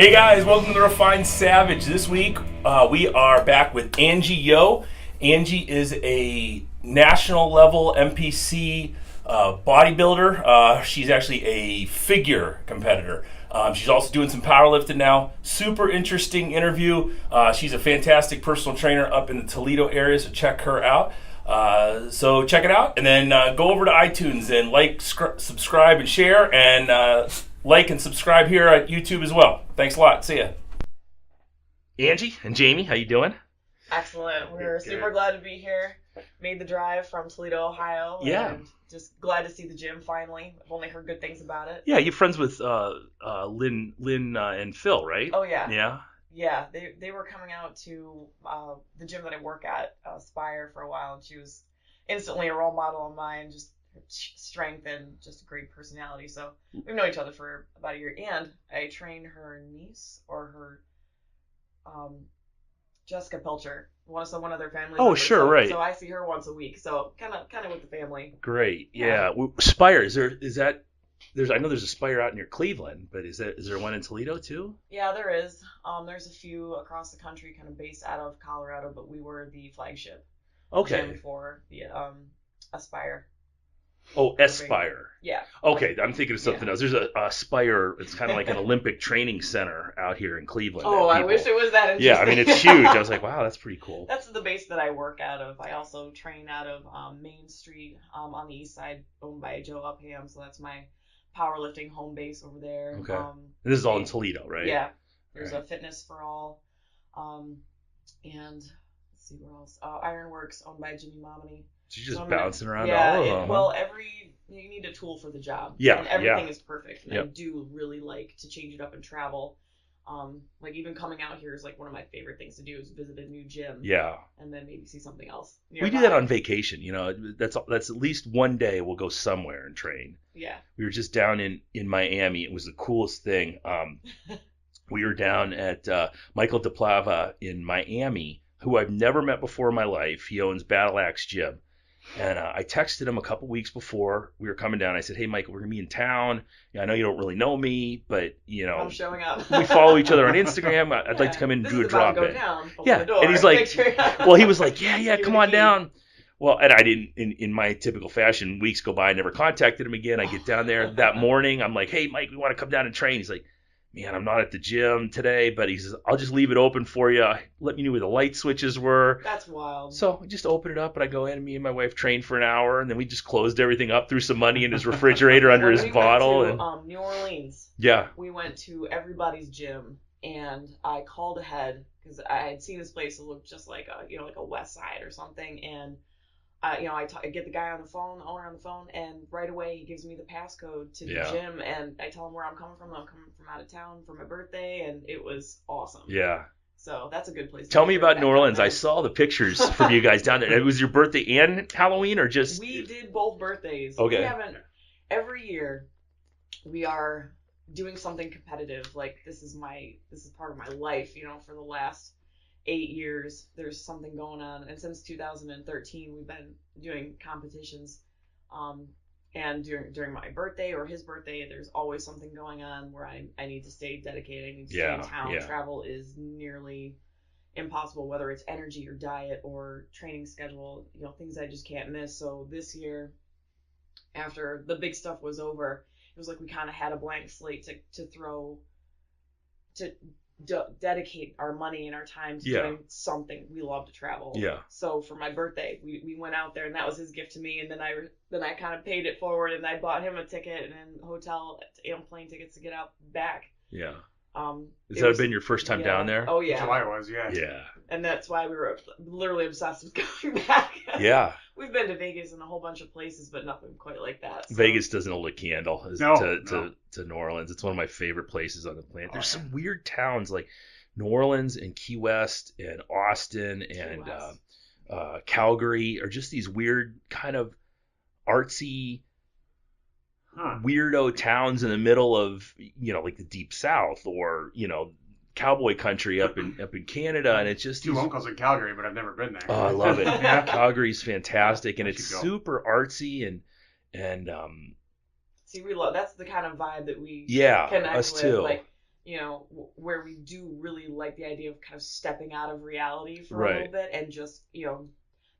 Hey guys, welcome to the Refined Savage. This week we are back with Angie Yo. Angie is a national level NPC bodybuilder. She's actually a figure competitor. She's also doing some powerlifting now. Super interesting interview. She's a fantastic personal trainer up in the Toledo area, so check her out. So check it out, and then go over to iTunes and like, subscribe, and share, and like and subscribe here at YouTube as well. Thanks a lot. See ya. Angie and Jamie, how you doing? Excellent. We're super glad to be here. Made the drive from Toledo, Ohio. Yeah. And just glad to see the gym finally. I've only heard good things about it. Yeah, you're friends with Lynn and Phil, right? Oh, yeah. Yeah. Yeah, they were coming out to the gym that I work at, Spire, for a while, and she was instantly a role model of mine, just her strength and just a great personality. So we've known each other for about a year, and I train her niece, or her Jessica Pilcher, one of their family members. Sure, right. So I see her once a week, so kind of with the family. Great, yeah. Spire, I know there's a Spire out near Cleveland, but is there one in Toledo too? Yeah, there is. There's a few across the country, kind of based out of Colorado, but we were the flagship gym for the Aspire. Oh, Aspire. Yeah. Okay, I'm thinking of something else. There's a Spire. It's kind of like an Olympic training center out here in Cleveland. Oh, I wish it was that interesting. Yeah, I mean, it's huge. I was like, wow, that's pretty cool. That's the base that I work out of. I also train out of Main Street on the east side, owned by Joe Upham, so that's my powerlifting home base over there. Okay. This is all in Toledo, right? Yeah. There's a Fitness for All. And let's see where else. Ironworks, owned by Jimmy Momini. So you're just bouncing around all of them. Well, you need a tool for the job. Yeah. And everything is perfect. And Yep. I do really like to change it up and travel. Like even coming out here is like one of my favorite things to do, is visit a new gym. Yeah. And then maybe see something else nearby. We do that on vacation. You know, that's at least one day we'll go somewhere and train. Yeah. We were just down in Miami. It was the coolest thing. We were down at Michael DePlava in Miami, who I've never met before in my life. He owns Battle Axe Gym. And I texted him a couple weeks before we were coming down. I said, hey, Michael, we're going to be in town. I know you don't really know me, but, I'm showing up. We follow each other on Instagram. I'd like to come in and do a drop-in. Yeah, and he's like, well, he was like, yeah, come on down. Well, and I didn't, in my typical fashion, weeks go by, I never contacted him again. I get down there that morning. I'm like, hey, Mike, we want to come down and train. He's like, man, I'm not at the gym today, but he says, I'll just leave it open for you. Let me know where the light switches were. That's wild. So I just opened it up, and I go in, and me and my wife trained for an hour, and then we just closed everything up, threw some money in his refrigerator under his bottle. Went to New Orleans. Yeah. We went to everybody's gym, and I called ahead because I had seen this place that looked just like a West Side or something, and I get the guy on the phone, the owner on the phone, and right away he gives me the passcode to the gym, and I tell him where I'm coming from. I'm coming from out of town for my birthday, and it was awesome. Yeah. So that's a good place. Tell me about New Orleans. I saw the pictures from you guys down there. It was your birthday and Halloween, or just? We did both birthdays. Okay. Every year we are doing something competitive. Like this is part of my life. For the last 8 years, there's something going on, and since 2013, we've been doing competitions. And during my birthday or his birthday, there's always something going on where I need to stay dedicated. I need to stay in town. Yeah. Travel is nearly impossible, whether it's energy or diet or training schedule. Things I just can't miss. So this year, after the big stuff was over, it was like we kind of had a blank slate to dedicate our money and our time to doing something. We love to travel. Yeah. So for my birthday, we went out there, and that was his gift to me. And then I kind of paid it forward, and I bought him a ticket and hotel and plane tickets to get out back. Yeah. Has that been your first time down there? Oh yeah. July was, yeah. Yeah. And that's why we were literally obsessed with going back. Yeah. We've been to Vegas and a whole bunch of places, but nothing quite like that. So. Vegas doesn't hold a candle to New Orleans. It's one of my favorite places on the planet. There's some weird towns like New Orleans and Key West and Austin and Calgary are just these weird kind of artsy weirdo towns in the middle of, like the deep South or, cowboy country up in Canada, and it's just two uncles in Calgary, but I've never been there. Oh, I love it. Calgary's fantastic, and it's super artsy and see, we love that's the kind of vibe that we connect us with. Too. Like where we do really like the idea of kind of stepping out of reality for a Right. little bit and just,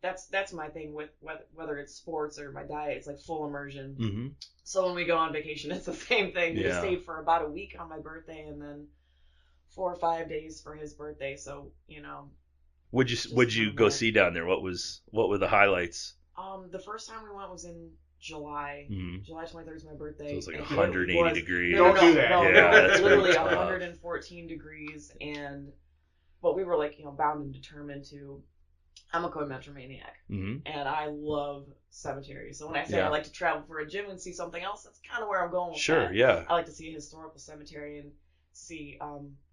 that's my thing with whether it's sports or my diet. It's like full immersion. Mm-hmm. So when we go on vacation, it's the same thing. We Yeah. stayed for about a week on my birthday and then 4 or 5 days for his birthday. So, What'd you go see down there? What were the highlights? the first time we went was in July. Mm-hmm. July 23rd is my birthday. So it's like and 180 it was- degrees. Don't do that. No, Yeah, that's literally pretty tough. 114 degrees, but we were like, bound and determined to. I'm a coin metromaniac, Mm-hmm. and I love cemeteries. So when I say Yeah. I like to travel for a gym and see something else, that's kind of where I'm going with Sure, that. yeah. I like to see a historical cemetery and see.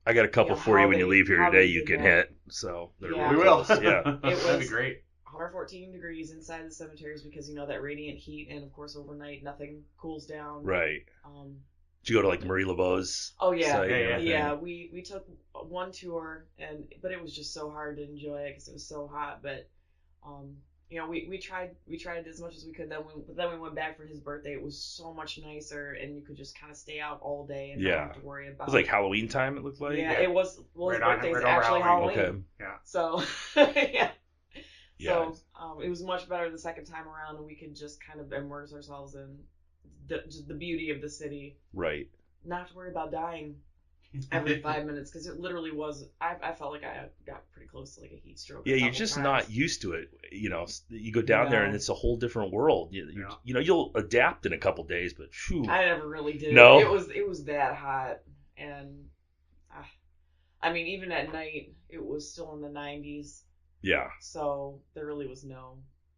I got a couple Yeah, for you how when you they- leave here how today. they You did can that. hit. So they're Yeah. We real will. close. Yeah. That'd be great. 114 degrees inside the cemeteries because that radiant heat, and of course overnight nothing cools down. Right. Um, Did you go to like Marie Laveau's? Oh yeah, site and Yeah, everything? yeah. We took one tour, but it was just so hard to enjoy it because it was so hot. But we tried as much as we could. Then we went back for his birthday. It was so much nicer, and you could just kind of stay out all day and Yeah. not have to worry about. It was like Halloween time. It looked like. yeah, Yeah. it was. Well, his Right on- birthday's right over actually Halloween. Halloween. Okay. So yeah. Yeah. So it was much better the second time around, and we could just kind of immerse ourselves in just the beauty of the city. Right. Not to worry about dying every 5 minutes, because it literally was. I felt like I got pretty close to like a heat stroke. Yeah, a you're couple just times. not used to it. You go down there and No. it's a whole different world. You'll adapt in a couple days, but phew. I never really did. No? It was that hot, and I mean, even at night, it was still in the 90s. Yeah. So there really was no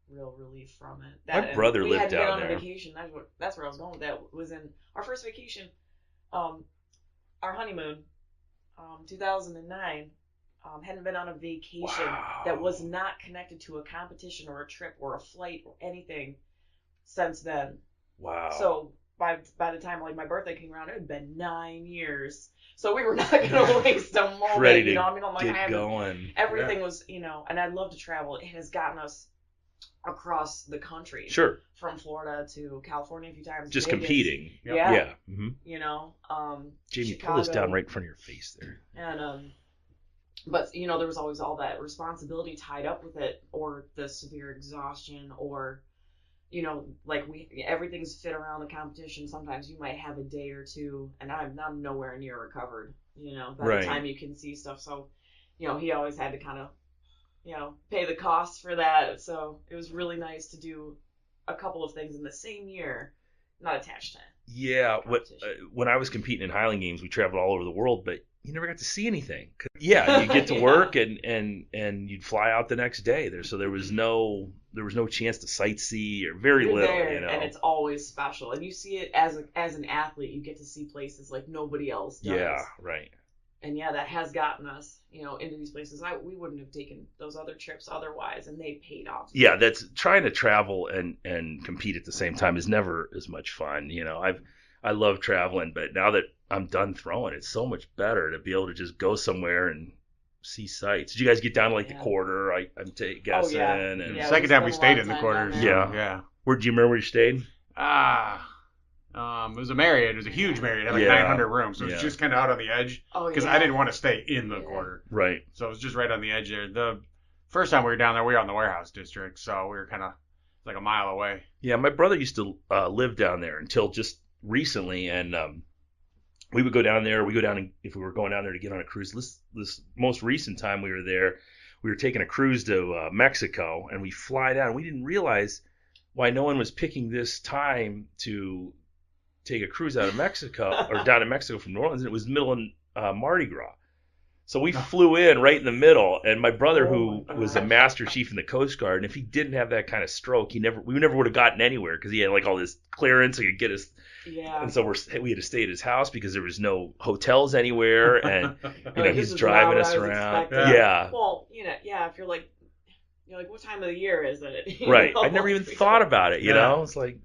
real relief from it. My brother we lived hadn't down been on there. a vacation. That's where I was going with that. Was in our first vacation, our honeymoon, 2009. Hadn't been on a vacation Wow. that was not connected to a competition or a trip or a flight or anything since then. Wow. So by the time like my birthday came around, it had been 9 years. So we were not gonna waste a moment. Ready to I mean, I'm like, I get have to, going. everything was, and I'd love to travel. It has gotten us across the country. Sure. From Florida to California a few times. Just Vegas, competing. Yeah. Yeah. Mm-hmm. Jamie, pull this Chicago. down right in front of your face there. And but there was always all that responsibility tied up with it, or the severe exhaustion, or like everything's fit around the competition. Sometimes you might have a day or two, and I'm nowhere near recovered. By Right. the time you can see stuff, so he always had to kind of pay the costs for that. So it was really nice to do a couple of things in the same year, not attached to it. Yeah. When I was competing in Highland Games, we traveled all over the world, but you never got to see anything. Yeah, you get to Yeah. work and you'd fly out the next day. So there was no chance to sightsee or very You're little. there, and it's always special, and you see it as an athlete. You get to see places like nobody else does. Yeah. Right. And yeah, that has gotten us, into these places. We wouldn't have taken those other trips otherwise, and they paid off. Yeah, that's trying to travel and compete at the same time is never as much fun. I love traveling, but now that I'm done throwing, it's so much better to be able to just go somewhere and see sights. Did you guys get down to like the Yeah. quarter? I'm guessing. yeah. And Yeah, Second time we spent a lot stayed of in the time quarters. down there. Yeah. Where do you remember where you stayed? It was a Marriott. It was a huge Marriott. It had like Yeah. 900 rooms. So it was Yeah. just kind of out on the edge Oh, because yeah. I didn't want to stay in the Yeah. quarter. Right. So it was just right on the edge there. The first time we were down there, we were on the warehouse district. So we were kind of like a mile away. Yeah, my brother used to live down there until just recently, and we would go down there. We go down, and if we were going down there to get on a cruise. This most recent time we were there, we were taking a cruise to Mexico, and we fly down. We didn't realize why no one was picking this time to take a cruise out of Mexico or down to Mexico from New Orleans. And it was middle of Mardi Gras. So we flew in right in the middle, and my brother, who was a master chief in the Coast Guard, and if he didn't have that kind of stroke, we never would have gotten anywhere because he had like all this clearance, he could get us. Yeah. And so we had to stay at his house because there was no hotels anywhere, and This he's is driving not what us I was around. expecting. Yeah. Well, if you're like, what time of the year is it? Right. I never even thought about it. Yeah. It's like,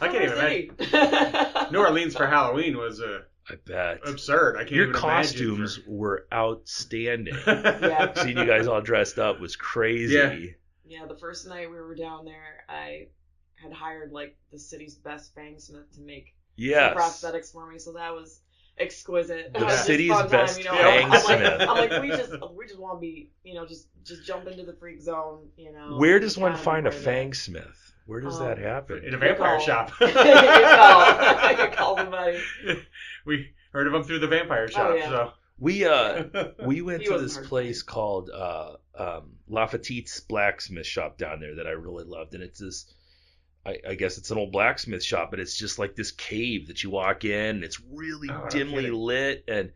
I can't even imagine. imagine. New Orleans for Halloween was I bet absurd. I can't your even costumes imagine. were outstanding. Yeah. Seeing you guys all dressed up was crazy. Yeah. Yeah, the first night we were down there, I had hired like the city's best fangsmith to make some Yes. prosthetics for me. So exquisite. The Just city's fun best time, you know. fangsmith. I'm like, we just want to be, just jump into the freak zone, Where does one kind of find a part of that. fangsmith? Where does that happen? In a vampire call. shop. You call somebody. We heard of them through the vampire shop. yeah. So We went He to wasn't this hard to place called Lafatite's blacksmith shop down there that I really loved, and it's this. I guess it's an old blacksmith shop, but it's just like this cave that you walk in. And it's really Oh, no dimly kidding. lit, and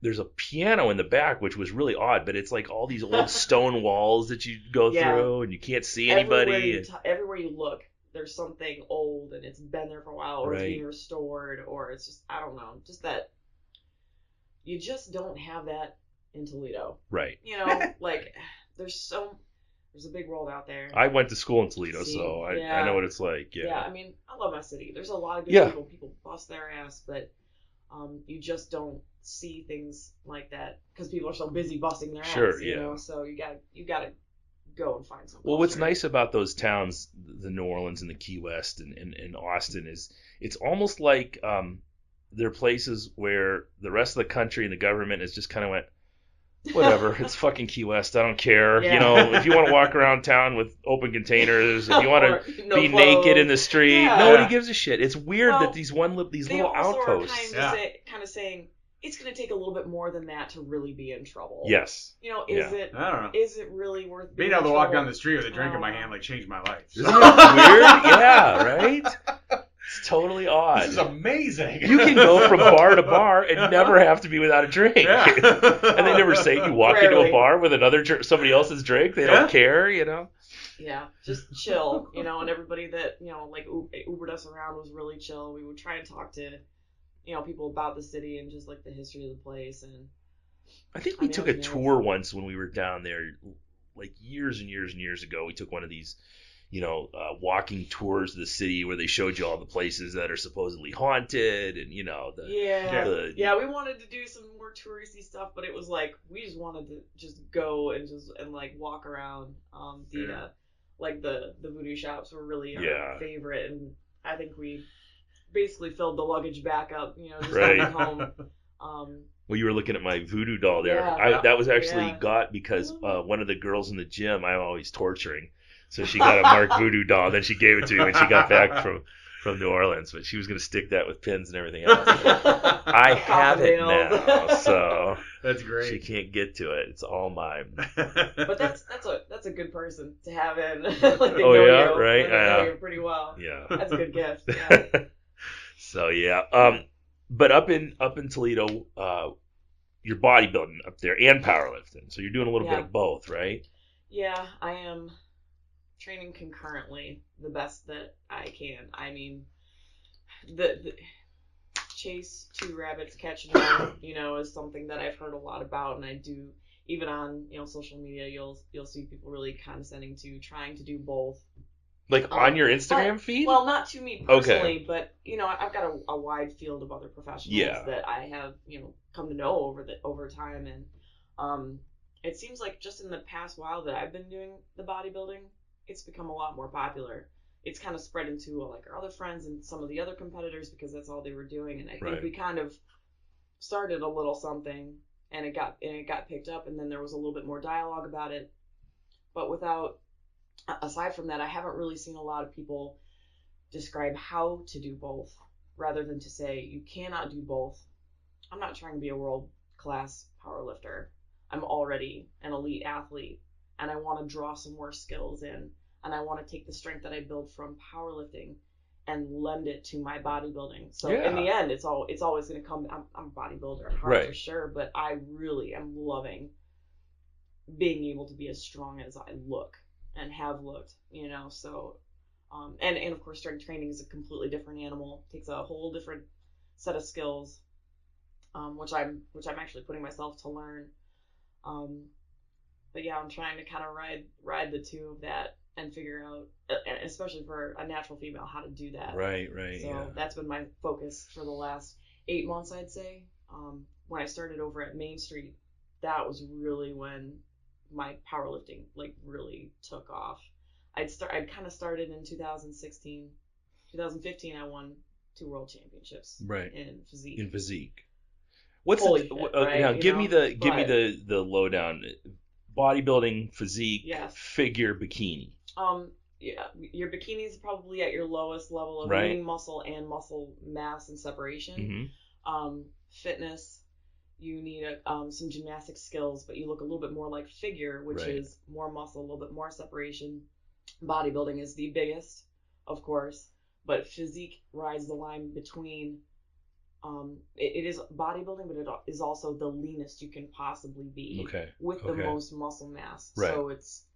there's a piano in the back, which was really odd. But it's like all these old stone walls that you go Yeah. through, and you can't see anybody. Everywhere you look, there's something old and it's been there for a while, or it's Right. being restored, or it's just, I don't know, just that you just don't have that in Toledo. Right. Like there's a big world out there. I went to school in Toledo, See, so I yeah. know what it's like. Yeah, I mean, I love my city. There's a lot of good Yeah. people. People bust their ass, but you just don't see things like that because people are so busy busting their Sure, ass. yeah. So you gotta go and find some. Well, what's culture. nice about those towns, the New Orleans and the Key West and Austin, is it's almost like they're places where the rest of the country and the government has just kind of went, whatever, it's fucking Key West, I don't care. Yeah. If you want to walk around town with open containers, if you want Or to no be clothes. naked in the street, Yeah. nobody gives a shit. It's weird Well, that these They little also outposts. are kind of saying it's going to take a little bit more than that to really be in trouble. Yes. Is Yeah. it? I don't know. Is it really worth Being in able to walk trouble? down the street with a drink in my hand changed my life. Isn't it weird? Yeah, right? It's totally odd. This is amazing. You can go from bar to bar and never have to be without a drink. Yeah. And they never say you walk into Rarely. a bar with somebody else's drink. They don't care, Yeah, just chill, and everybody that, like Ubered us around was really chill. We would try and talk to, people about the city and just like the history of the place. And I think we took it a was nice. tour once when we were down there, like years and years and years ago. We took one of these, walking tours of the city where they showed you all the places that are supposedly haunted and, Yeah, we wanted to do some more touristy stuff, but it was like we just wanted to just go and like walk around. The voodoo shops were really our favorite, and I think we basically filled the luggage back up, just Right. coming home. Well, you were looking at my voodoo doll there. Yeah. That was actually got because one of the girls in the gym I'm always torturing. So she got a Mark voodoo doll, then she gave it to me when she got back from New Orleans. But she was going to stick that with pins and everything else. I have it now, so That's great. she can't get to it. It's all mine. But that's a good person to have in. Like they Oh, know yeah? you, Right? and they know Yeah. you pretty well. Yeah. That's a good gift. Yeah. So yeah. But up in Toledo, you're bodybuilding up there and powerlifting. So you're doing a little bit Yeah. of both, right? Yeah, I am training concurrently the best that I can. I mean, the chase two rabbits, catch one, is something that I've heard a lot about, and I do even on social media. You'll see people really condescending to trying to do both. Like on your Instagram feed? Well, not to me personally, but I've got a wide field of other professionals that I have come to know over time, and it seems like just in the past while that I've been doing the bodybuilding, it's become a lot more popular. It's kind of spread into like our other friends and some of the other competitors because that's all they were doing, and I think we kind of started a little something, and it got picked up, and then there was a little bit more dialogue about it, but aside from that, I haven't really seen a lot of people describe how to do both, rather than to say you cannot do both. I'm not trying to be a world-class powerlifter. I'm already an elite athlete, and I want to draw some more skills in, and I want to take the strength that I build from powerlifting and lend it to my bodybuilding. So in the end, it's always going to come. I'm a bodybuilder at heart for sure, but I really am loving being able to be as strong as I look and have looked, so and of course strength training is a completely different animal. It takes a whole different set of skills, which I'm actually putting myself to learn, but yeah, I'm trying to kind of ride the two of that and figure out, especially for a natural female, how to do that. Right. So that's been my focus for the last 8 months, I'd say. When I started over at Main Street, that was really when my powerlifting like really took off. I'd kind of started in 2016. 2015 I won 2 world championships Right. in physique. In physique. What's Fully the, fit, okay, right, now you give know? me the But- the lowdown. Bodybuilding, physique, Yes. figure, bikini. Yeah, your bikini is probably at your lowest level of Right. lean muscle and muscle mass and separation. Mm-hmm. Fitness, you need some gymnastic skills, but you look a little bit more like figure, which Right. is more muscle, a little bit more separation. Bodybuilding is the biggest, of course, but physique rides the line between. It is bodybuilding, but it is also the leanest you can possibly be Okay. with the Okay. most muscle mass. Right. So it's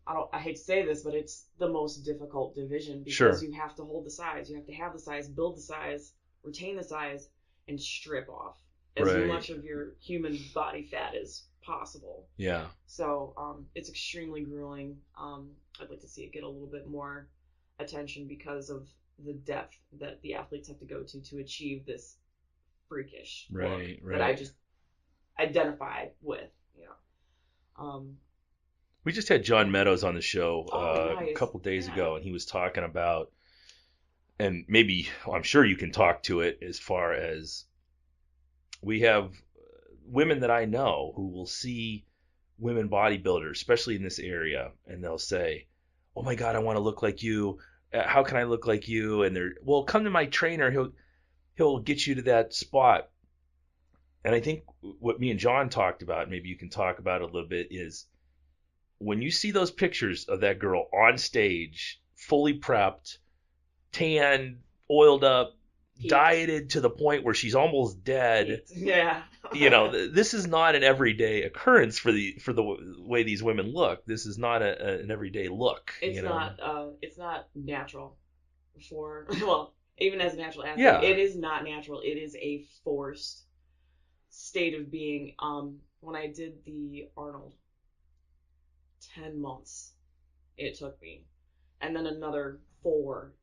I hate to say this, but it's the most difficult division because Sure. you have to hold the size, you have to have the size, build the size, retain the size, and strip off as Right. much of your human body fat as possible. Yeah. So it's extremely grueling. I'd like to see it get a little bit more attention because of the depth that the athletes have to go to achieve this freakish look Right. that I Right. just identify with, you know. We just had John Meadows on the show Oh, a nice. couple days Yeah. ago, and he was talking about, and maybe I'm sure you can talk to it as far as we have women that I know who will see women bodybuilders, especially in this area, and they'll say, "Oh my God, I want to look like you. How can I look like you?" And they're, "Well, come to my trainer. He'll get you to that spot." And I think what me and John talked about, maybe you can talk about it a little bit, is when you see those pictures of that girl on stage, fully prepped, tan, oiled up, Peaked. dieted to the point where she's almost dead. Yeah. This is not an everyday occurrence for the way these women look. This is not an everyday look. It's not natural for even as a natural athlete, Yeah. it is not natural. It is a forced state of being. When I did the Arnold, 10 months it took me, and then another 4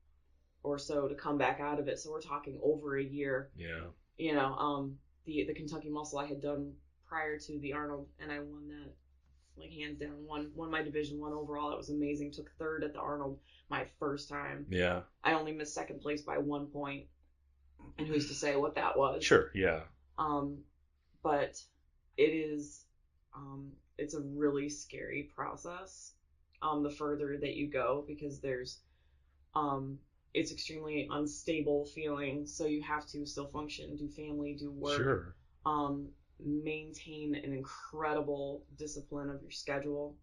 or so to come back out of it. So we're talking over a year. Yeah. You know, the Kentucky Muscle I had done prior to the Arnold, and I won that like hands down. Won my Division 1 overall. It was amazing. Took 3rd at the Arnold my first time. Yeah. I only missed 2nd place by 1 point, and who's to say what that was? Sure. Yeah. But it is, it's a really scary process. The further that you go, because there's, it's extremely unstable feeling. So you have to still function, do family, do work. Sure. Maintain an incredible discipline of your schedule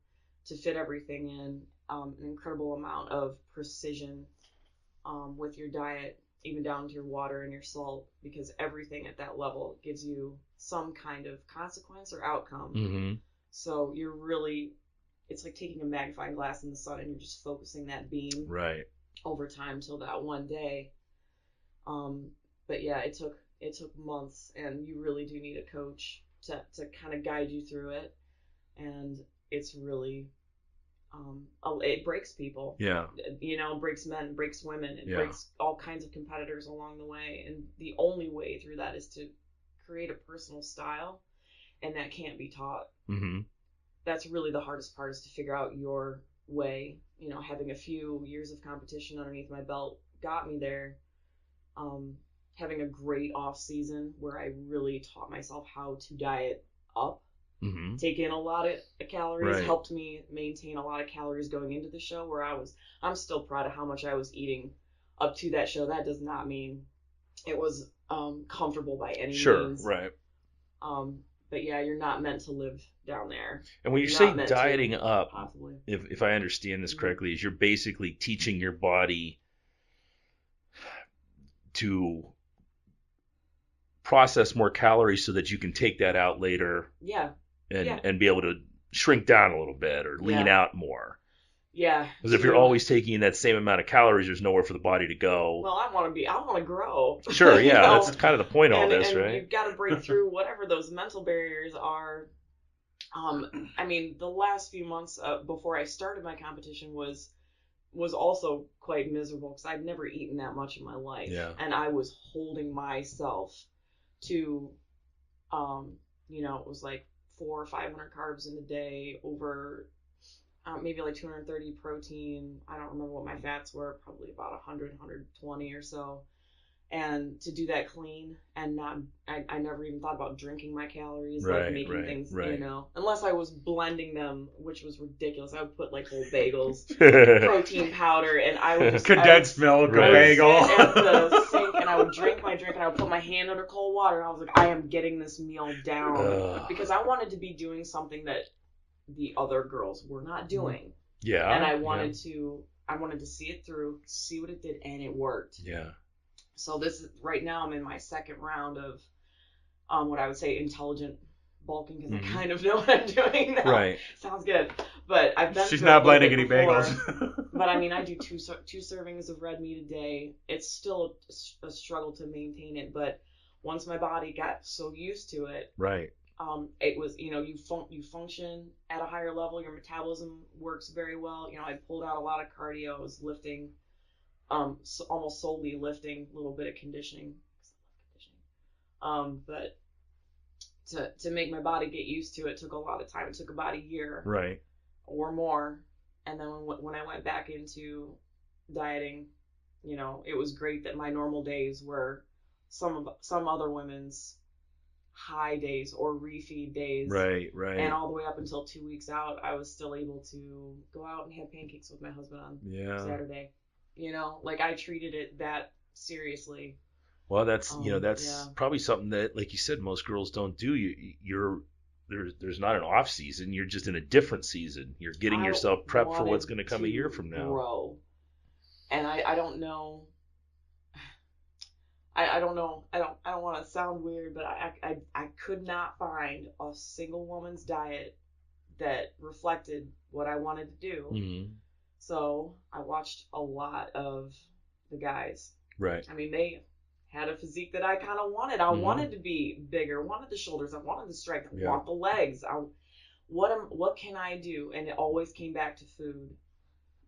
to fit everything in, an incredible amount of precision with your diet, even down to your water and your salt, because everything at that level gives you some kind of consequence or outcome. Mm-hmm. So it's like taking a magnifying glass in the sun and you're just focusing that beam Right. over time till that one day. But yeah, it took months, and you really do need a coach to kind of guide you through it. And it's really, it breaks people. Yeah. You know, breaks men, breaks women, it Yeah. breaks all kinds of competitors along the way. And the only way through that is to create a personal style, and that can't be taught. Mm-hmm. That's really the hardest part, is to figure out your way. You know, having a few years of competition underneath my belt got me there. Having a great off season where I really taught myself how to diet up, Mm-hmm. take in a lot of calories, Right. helped me maintain a lot of calories going into the show, where I'm still proud of how much I was eating up to that show. That does not mean it was comfortable by any means. Right. But yeah, you're not meant to live down there. And when you You're say not meant to, dieting up, possibly. if I understand this Mhm. correctly, is you're basically teaching your body to process more calories so that you can take that out later Yeah. and Yeah. and be able to shrink down a little bit or lean Yeah. out more. Yeah. Because if you're always taking in that same amount of calories, there's nowhere for the body to go. Well, I want to grow. Sure, yeah, You know? that's kind of the point of all this, and right? you've got to break through whatever those mental barriers are. I mean, the last few months before I started my competition was also quite miserable, because I'd never eaten that much in my life. Yeah. And I was holding myself to, it was like 400 or 500 carbs in a day, over maybe like 230 protein. I don't remember what my fats were, probably about 100, 120 or so. And to do that clean and not, I never even thought about drinking my calories, Right, like making right, things, right. you know, unless I was blending them, which was ridiculous. I would put like whole bagels, Right. protein powder, and I would just Condensed milk, Right. a bagel. sit at the sink and I would drink my drink and I would put my hand under cold water and I was like, I am getting this meal down Ugh. because I wanted to be doing something that the other girls were not doing, Yeah. and I wanted to see it through, see what it did, and it worked. Yeah. So this is right now I'm in my second round of what I would say intelligent bulking because I kind of know what I'm doing now. Right. Sounds good, but I've been. She's through it not a little blending bit any before. bagels. But I mean, I do two servings of red meat a day. It's still a struggle to maintain it, but once my body got so used to it, Right. it was, you know, you function at a higher level. Your metabolism works very well. You know, I pulled out a lot of cardio. I was lifting, almost solely lifting, a little bit of conditioning. But to make my body get used to it took a lot of time. It took about a year. Right. Or more. And then when I went back into dieting, you know, it was great that my normal days were some other women's high days or refeed days. Right. Right. And all the way up until 2 weeks out, I was still able to go out and have pancakes with my husband on Saturday. You know, like I treated it that seriously. Well, that's that's yeah. probably something that, like you said, most girls don't do. There's not an off season. You're just in a different season. You're getting yourself prepped for what's going to come a year from now. Grow. And I don't know. I don't know. I don't want to sound weird, but I could not find a single woman's diet that reflected what I wanted to do. Mm-hmm. So I watched a lot of the guys. Right. I mean, they had a physique that I kind of wanted. I wanted to be bigger. Wanted the shoulders. I wanted the strength. I want the legs. What can I do? And it always came back to food.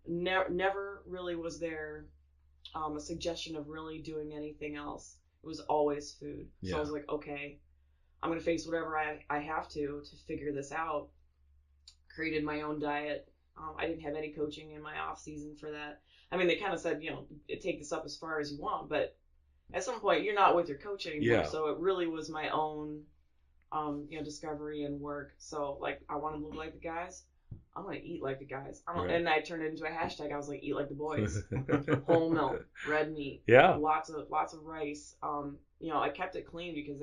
Never really was there a suggestion of really doing anything else. It was always food. Yeah. So I was like, okay, I'm gonna face whatever I have to figure this out. Created my own diet. I didn't have any coaching in my off season for that. I mean, they kind of said, you know, take this up as far as you want, but at some point you're not with your coach anymore. Yeah. So it really was my own, discovery and work. So like, I want to look like the guys. I'm gonna eat like the guys. And I turned it into a hashtag. I was like, eat like the boys. Whole milk, red meat. Yeah. Lots of rice. I kept it clean because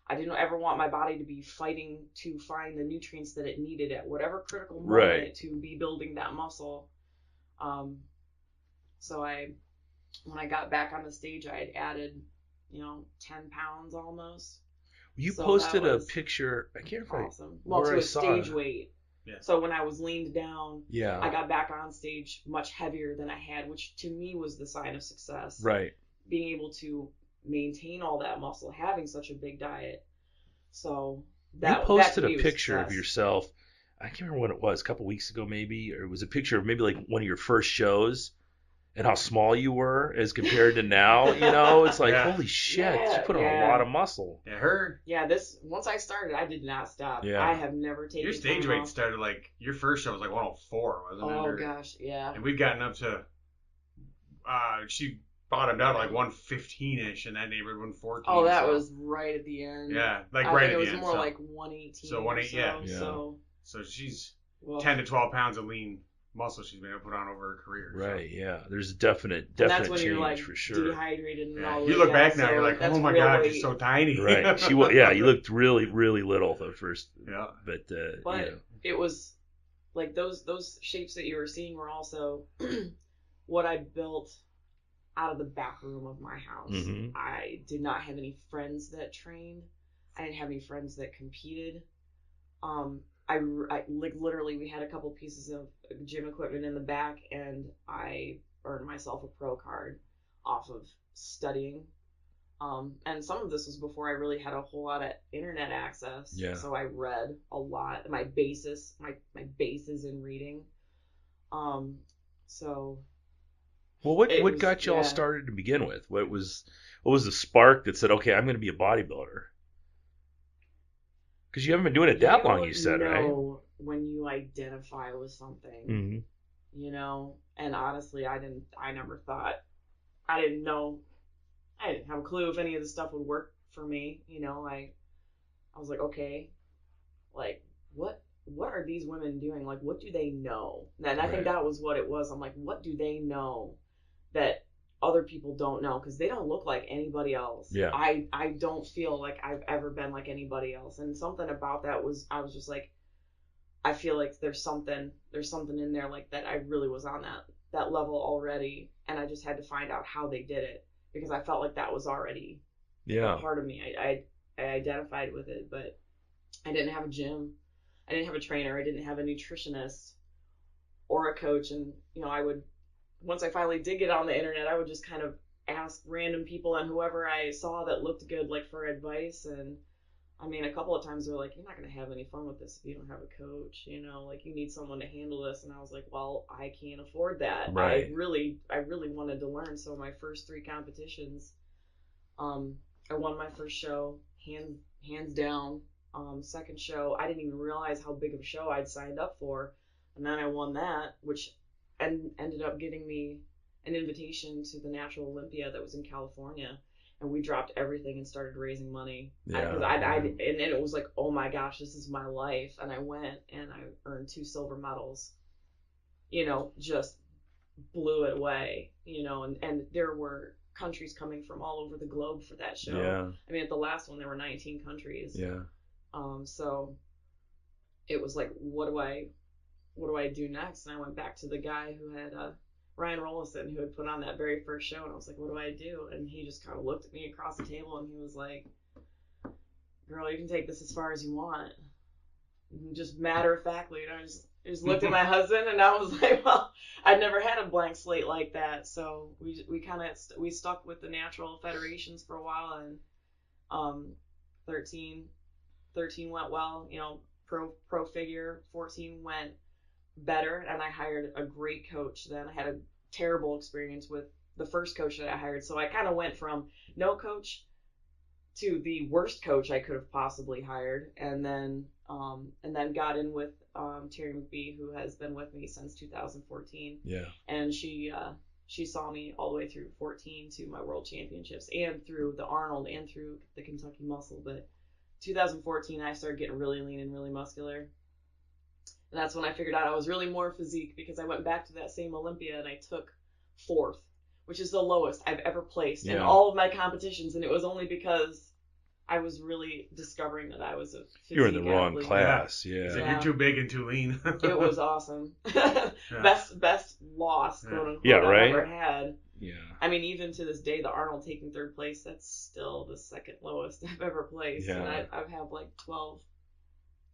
I didn't ever want my body to be fighting to find the nutrients that it needed at whatever critical moment to be building that muscle. So when I got back on the stage, I had added, 10 pounds almost. You So posted that a was picture. I can't remember. Awesome. Well, where to I a saw stage it. weight. Yeah. So when I was leaned down, Yeah. I got back on stage much heavier than I had, which to me was the sign of success. Right. Being able to maintain all that muscle, having such a big diet. So that you posted that to a me was picture of success. yourself. I can't remember when it was. A couple weeks ago, maybe, or it was a picture of maybe like one of your first shows, and how small you were as compared to now. It's like holy shit, you put on a lot of muscle. Yeah, once I started, I did not stop. Yeah. I have never taken Your stage time weight off. started your first show was like 104, wasn't it? Oh gosh, yeah. And we've gotten up to, she bottomed out like 115-ish in that neighborhood, 114. Oh, that was right at the end. Yeah, like I right think at the it end. was more so, like 118. So 118, yeah. So she's well, 10 to 12 pounds of lean muscle she's been able to put on over her career. Right. So. Yeah. There's a definite and that's when change you're like for sure. dehydrated and Yeah. all. You look back now, so you're like, that's oh my real god, weight. she's so tiny. Right. She was. Yeah. You looked really, really little at first. Yeah. But it was like those shapes that you were seeing were also what I built out of the back room of my house. Mm-hmm. I did not have any friends that trained. I didn't have any friends that competed. I like literally we had a couple pieces of gym equipment in the back, and I earned myself a pro card off of studying. And some of this was before I really had a whole lot of internet access. Yeah. So I read a lot. My base is in reading. So. Well, what was, got you all started to begin with? What was the spark that said, okay, I'm going to be a bodybuilder? Because you haven't been doing it that long, you said, right? When you identify with something, Mm-hmm. and honestly, I didn't know I didn't have a clue if any of this stuff would work for me. You know, I was like, okay, like what are these women doing? Like, what do they know? And I think Right. that was what it was. I'm like, what do they know that other people don't know? Because they don't look like anybody else. Yeah. I don't feel like I've ever been like anybody else. And something about that was, I was just like, I feel like there's something in there like that. I really was on that level already, and I just had to find out how they did it, because I felt like that was already a Yeah. part of me. I identified with it, but I didn't have a gym. I didn't have a trainer. I didn't have a nutritionist or a coach. And, you know, I would, once I finally did get on the internet, I would just kind of ask random people and whoever I saw that looked good, like, for advice. And I mean, a couple of times they're like, you're not going to have any fun with this if you don't have a coach, you know, like, you need someone to handle this. And I was like, well, I can't afford that. Right. I really wanted to learn. So my first 3 competitions, I won my first show, hands down. Second show, I didn't even realize how big of a show I'd signed up for, and then I won that, which ended up getting me an invitation to the Natural Olympia that was in California, and we dropped everything and started raising money. Yeah. Because and then it was like, oh my gosh, this is my life, and I went and I earned 2 silver medals. You know, just blew it away. You know, and there were countries coming from all over the globe for that show. Yeah. I mean, at the last one, there were 19 countries. Yeah. So it was like, what do I do next? And I went back to the guy who had, Ryan Rollison, who had put on that very first show, and I was like, what do I do? And he just kind of looked at me across the table, and he was like, girl, you can take this as far as you want. And just matter of factly, you know, I just looked at my husband, and I was like, well, I'd never had a blank slate like that. So we kind of, we stuck with the natural federations for a while, and 13 went well, you know, pro figure. 14 went better, and I hired a great coach. Then I had a terrible experience with the first coach that I hired, so I kind of went from no coach to the worst coach I could have possibly hired, and then got in with Terry McBee, who has been with me since 2014. Yeah. And she saw me all the way through 14 to my world championships, and through the Arnold, and through the Kentucky Muscle. But 2014, I started getting really lean and really muscular. And that's when I figured out I was really more physique, because I went back to that same Olympia and I took 4th, which is the lowest I've ever placed in all of my competitions. And it was only because I was really discovering that I was a physique You were in the wrong athlete. class. Yeah. He's like, you're too big and too lean. It was awesome. Best loss, quote unquote, Yeah, right? I've ever had. Yeah. I mean, even to this day, the Arnold taking 3rd place, that's still the second lowest I've ever placed. Yeah. And I've had like 12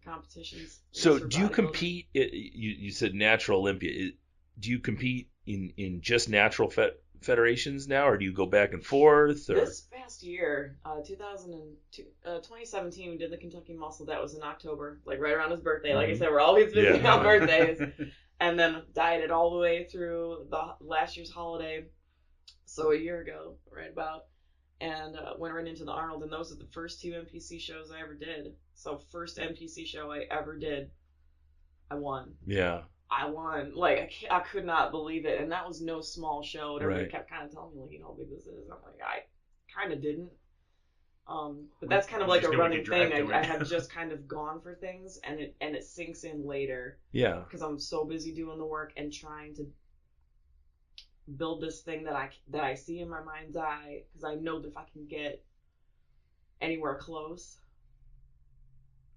competitions. So for do you bodybuilding. compete? You said Natural Olympia. Do you compete in just natural federations now, or do you go back and forth? Or? This past year, 2017, we did the Kentucky Muscle. That was in October, like right around his birthday. Like I said, we're always busy on birthdays. And then dieted all the way through the last year's holiday. So a year ago, right about. And went right into the Arnold, and those are the first 2 NPC shows I ever did. So first NPC show I ever did, I won. Yeah. I won. Like, I could not believe it. And that was no small show. And everybody Right. kept kind of telling me, like, you know how big this is. And I'm like, I kind of didn't. But that's kind of like a running thing. I had just kind of gone for things, and it sinks in later. Yeah. Because I'm so busy doing the work and trying to build this thing that I see in my mind's eye, because I know that if I can get anywhere close,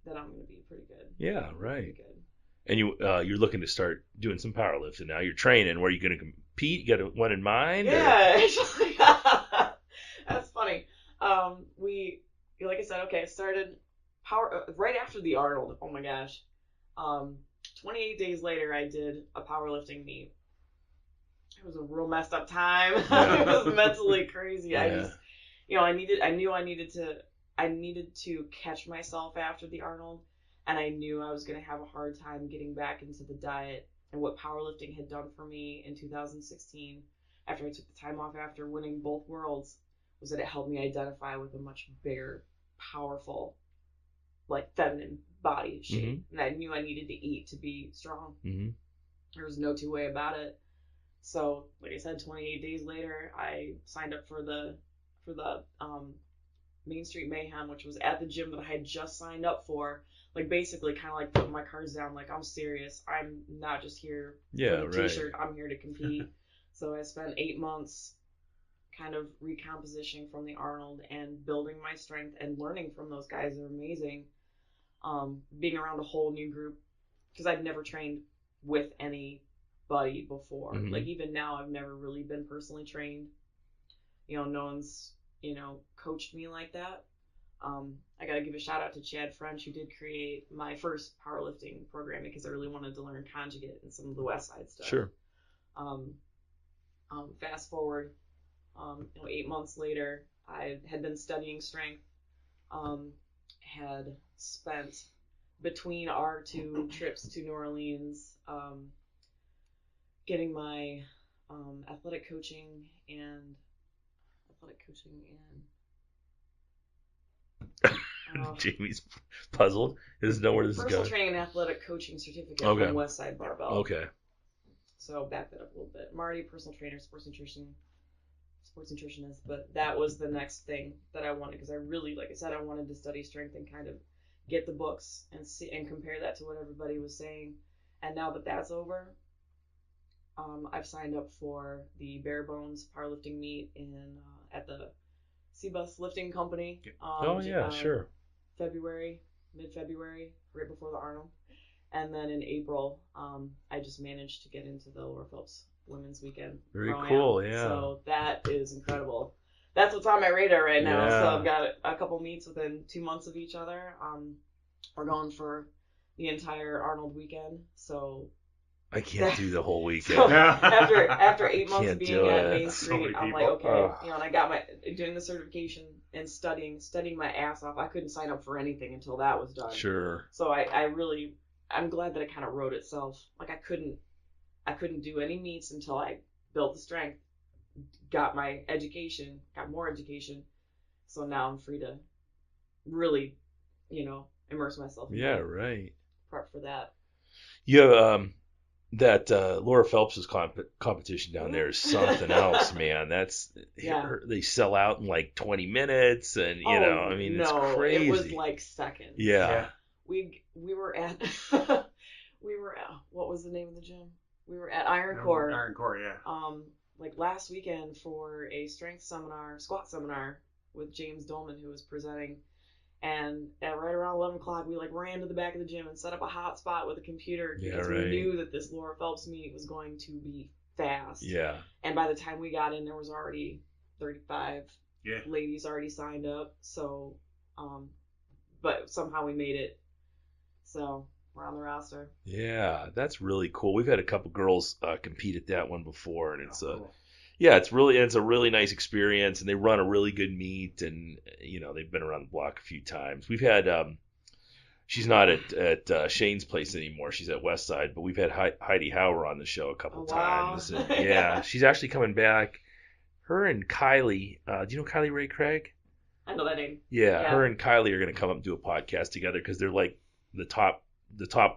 that I'm going to be pretty good. Yeah, right. Pretty good. And you're looking to start doing some powerlifting now. You're training. Where are you going to compete? You got one in mind? Yeah, actually, that's funny. Like I said, okay, I started right after the Arnold. Oh my gosh. 28 days later, I did a powerlifting meet. It was a real messed up time. Yeah. It was mentally crazy. Yeah. I knew I needed to catch myself after the Arnold, and I knew I was going to have a hard time getting back into the diet. And what powerlifting had done for me in 2016, after I took the time off after winning both worlds, was that it helped me identify with a much bigger, powerful, like, feminine body shape. And I knew I needed to eat to be strong. Mm-hmm. There was no 2 way about it. So, like I said, 28 days later, I signed up for the for the Main Street Mayhem, which was at the gym that I had just signed up for. Like basically kind of like putting my cards down, like I'm serious. I'm not just here Yeah, for the right. t-shirt. I'm here to compete. So I spent 8 months kind of recompositioning from the Arnold and building my strength and learning from those guys. They're amazing. Being around a whole new group, because I'd never trained with anybody before. Mhm. Like even now, I've never really been personally trained. No one's, coached me like that. I got to give a shout out to Chad French, who did create my first powerlifting program because I really wanted to learn conjugate and some of the West Side stuff. Sure. Fast forward, 8 months later, I had been studying strength, had spent between our 2 trips to New Orleans, getting my athletic coaching and Jamie's puzzled. He doesn't know where this is personal going. training and athletic coaching certificate Okay. from Westside Barbell. Okay. So back that up a little bit. I'm already a personal trainer, sports nutritionist, but that was the next thing that I wanted because I really, like I said, I wanted to study strength and kind of get the books and see and compare that to what everybody was saying. And now that that's over, I've signed up for the bare bones powerlifting meet at the C-Bus Lifting Company. Sure. Mid-February, right before the Arnold. And then in April, I just managed to get into the Laura Phelps Women's Weekend. Very Pro-Am. cool, yeah. So that is incredible. That's what's on my radar right now. Yeah. So I've got a couple meets within 2 months of each other. We're going for the entire Arnold weekend. So I can't do the whole weekend. so after 8 months Can't of being do at it. Main So Street, many I'm people. like, okay, Ugh. and I got doing the certification and studying my ass off. I couldn't sign up for anything until that was done. Sure. So I'm glad that it kind of wrote itself. Like I couldn't do any meets until I built the strength, got my education, got more education. So now I'm free to really, immerse myself. Yeah, right. Prep for that. You have that Laura Phelps' competition down there is something else, man. That's Yeah. they sell out in like 20 minutes, and it's crazy. It was like seconds. Yeah. We were at what was the name of the gym? We were at Iron Core. Iron Core, yeah. Like last weekend for a squat seminar with James Dolman, who was presenting. And at right around 11 o'clock, we ran to the back of the gym and set up a hot spot with a computer because we knew that this Laura Phelps meet was going to be fast. Yeah. And by the time we got in, there was already 35 Yeah. ladies already signed up. So, but somehow we made it. So we're on the roster. Yeah, that's really cool. We've had a couple girls compete at that one before, and it's Cool. it's a really nice experience, and they run a really good meet, and they've been around the block a few times. We've had she's not at Shane's place anymore. She's at Westside, but we've had Heidi Hauer on the show a couple times. And, Yeah. she's actually coming back. Her and Kylie, do you know Kylie Ray Craig? I know that name. Yeah, Yeah. her and Kylie are going to come up and do a podcast together because they're like the top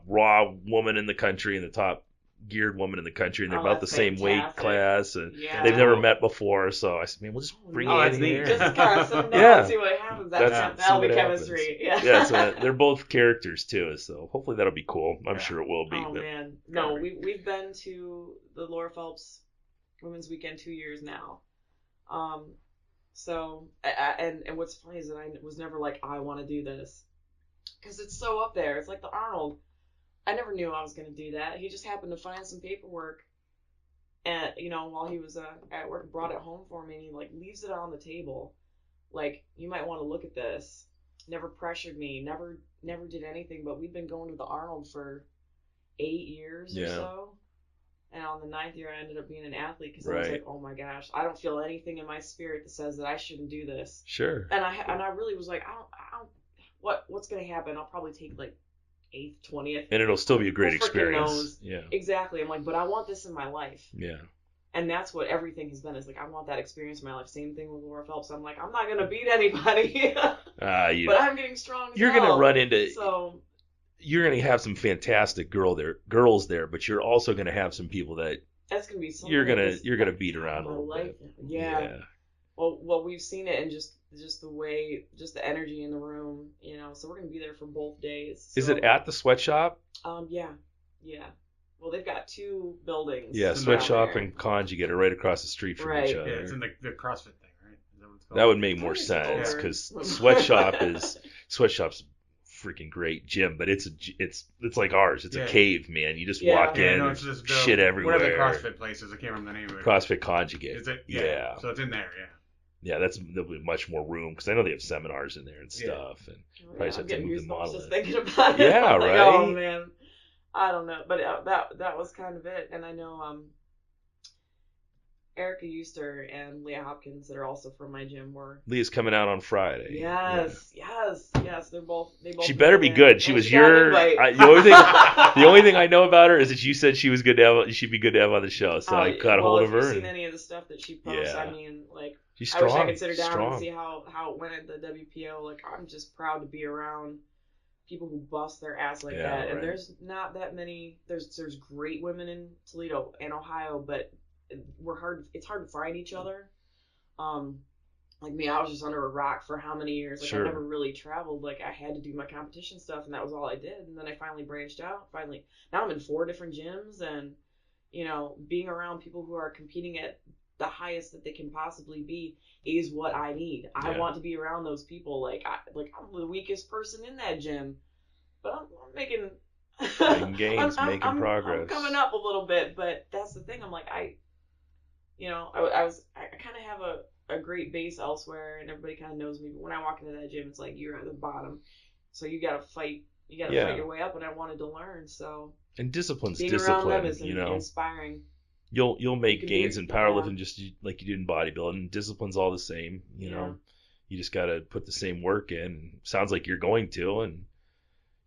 raw woman in the country and the top geared woman in the country, and they're about the That's same weight fantastic. class, and Yeah. they've never met before. So I said, man, we'll just bring Oh, you that's in neat. here. Just kind of sit down Yeah. and see what happens. That's- That'll see be what chemistry. happens. Yeah. So they're both characters too, so hopefully that'll be cool. I'm Yeah. sure it will be. Oh but- man, no, we've been to the Laura Phelps Women's Weekend 2 years now. So and what's funny is that I was never like I want to do this because it's so up there. It's like the Arnold. I never knew I was going to do that. He just happened to find some paperwork, and while he was at work, brought it home for me, and he leaves it on the table, like you might want to look at this. Never pressured me. Never did anything. But we've been going to the Arnold for 8 years or so. And on the 9th year, I ended up being an athlete because I was like, oh my gosh, I don't feel anything in my spirit that says that I shouldn't do this. Sure. And I really was like, I don't what's gonna happen? I'll probably take 8th, 20th. And it'll still be a great Who freaking experience. knows? Yeah. Exactly. I'm like, but I want this in my life. Yeah. And that's what everything has been. Is I want that experience in my life. Same thing with Laura Phelps. I'm like, I'm not gonna beat anybody, but I'm getting strong. You're gonna run into. So you're gonna have some fantastic girls there, but you're also gonna have some people that that's gonna be something you're gonna beat around a my little life. bit. Yeah. Well, we've seen it, and just the way, just the energy in the room, So we're gonna be there for both days. Is So, it at the sweatshop? Yeah. Well, they've got 2 buildings. Yeah, in sweatshop there. and Conjugate are right across the street from each Right. other. Yeah, it's in the CrossFit thing, right? Is that what it's called? That would make more Kinda sense over. because sweatshop's freaking great gym, but it's like ours. It's Yeah. a cave, man. You just Yeah. walk Yeah, in, no, there's it's just shit everywhere. Whatever the CrossFit place is, I can't remember the name of it. CrossFit Conjugate. Is it? Yeah. So it's in there, yeah. Yeah, there'll be much more room because I know they have seminars in there and Yeah. stuff. And Oh, Probably yeah, just I'm have to getting move the goosebumps model just in. thinking about it. Yeah, I'm like, right? oh man, I don't know, but that was kind of it. And I know Erica Euster and Leah Hopkins, that are also from my gym, were. Leah's coming out on Friday. Yes. They both. She better be made it. good. She And was got an your. invite. The only thing I know about her is that you said she was good to have. She'd be good to have on the show. So I got a hold of her. If you've and seen any of the stuff that she posts, Yeah. I mean, like, she's I strong. wish I could sit her down strong. and see how it went at the WPO. Like, I'm just proud to be around people who bust their ass like Yeah, that. And right. there's not that many. There's great women in Toledo and Ohio, but it's hard to find each other. Like me, I was just under a rock for how many years? Like, Sure. I never really traveled. Like, I had to do my competition stuff, and that was all I did. And then I finally branched out. Now I'm in 4 different gyms, and being around people who are competing at the highest that they can possibly be is what I need. I Yeah. want to be around those people. Like, I'm the weakest person in that gym, but I'm making gains, making progress. I'm coming up a little bit, but that's the thing. I'm like, I kind of have a great base elsewhere, and everybody kind of knows me. But when I walk into that gym, it's like, you're at the bottom, so you gotta fight. You gotta Yeah. fight your way up. And I wanted to learn, so And discipline's being discipline. around them is You inspiring. You'll make can gains do- in powerlifting just like you did in bodybuilding. Discipline's all the same. You Yeah. know, you just got to put the same work in. Sounds like you're going to, and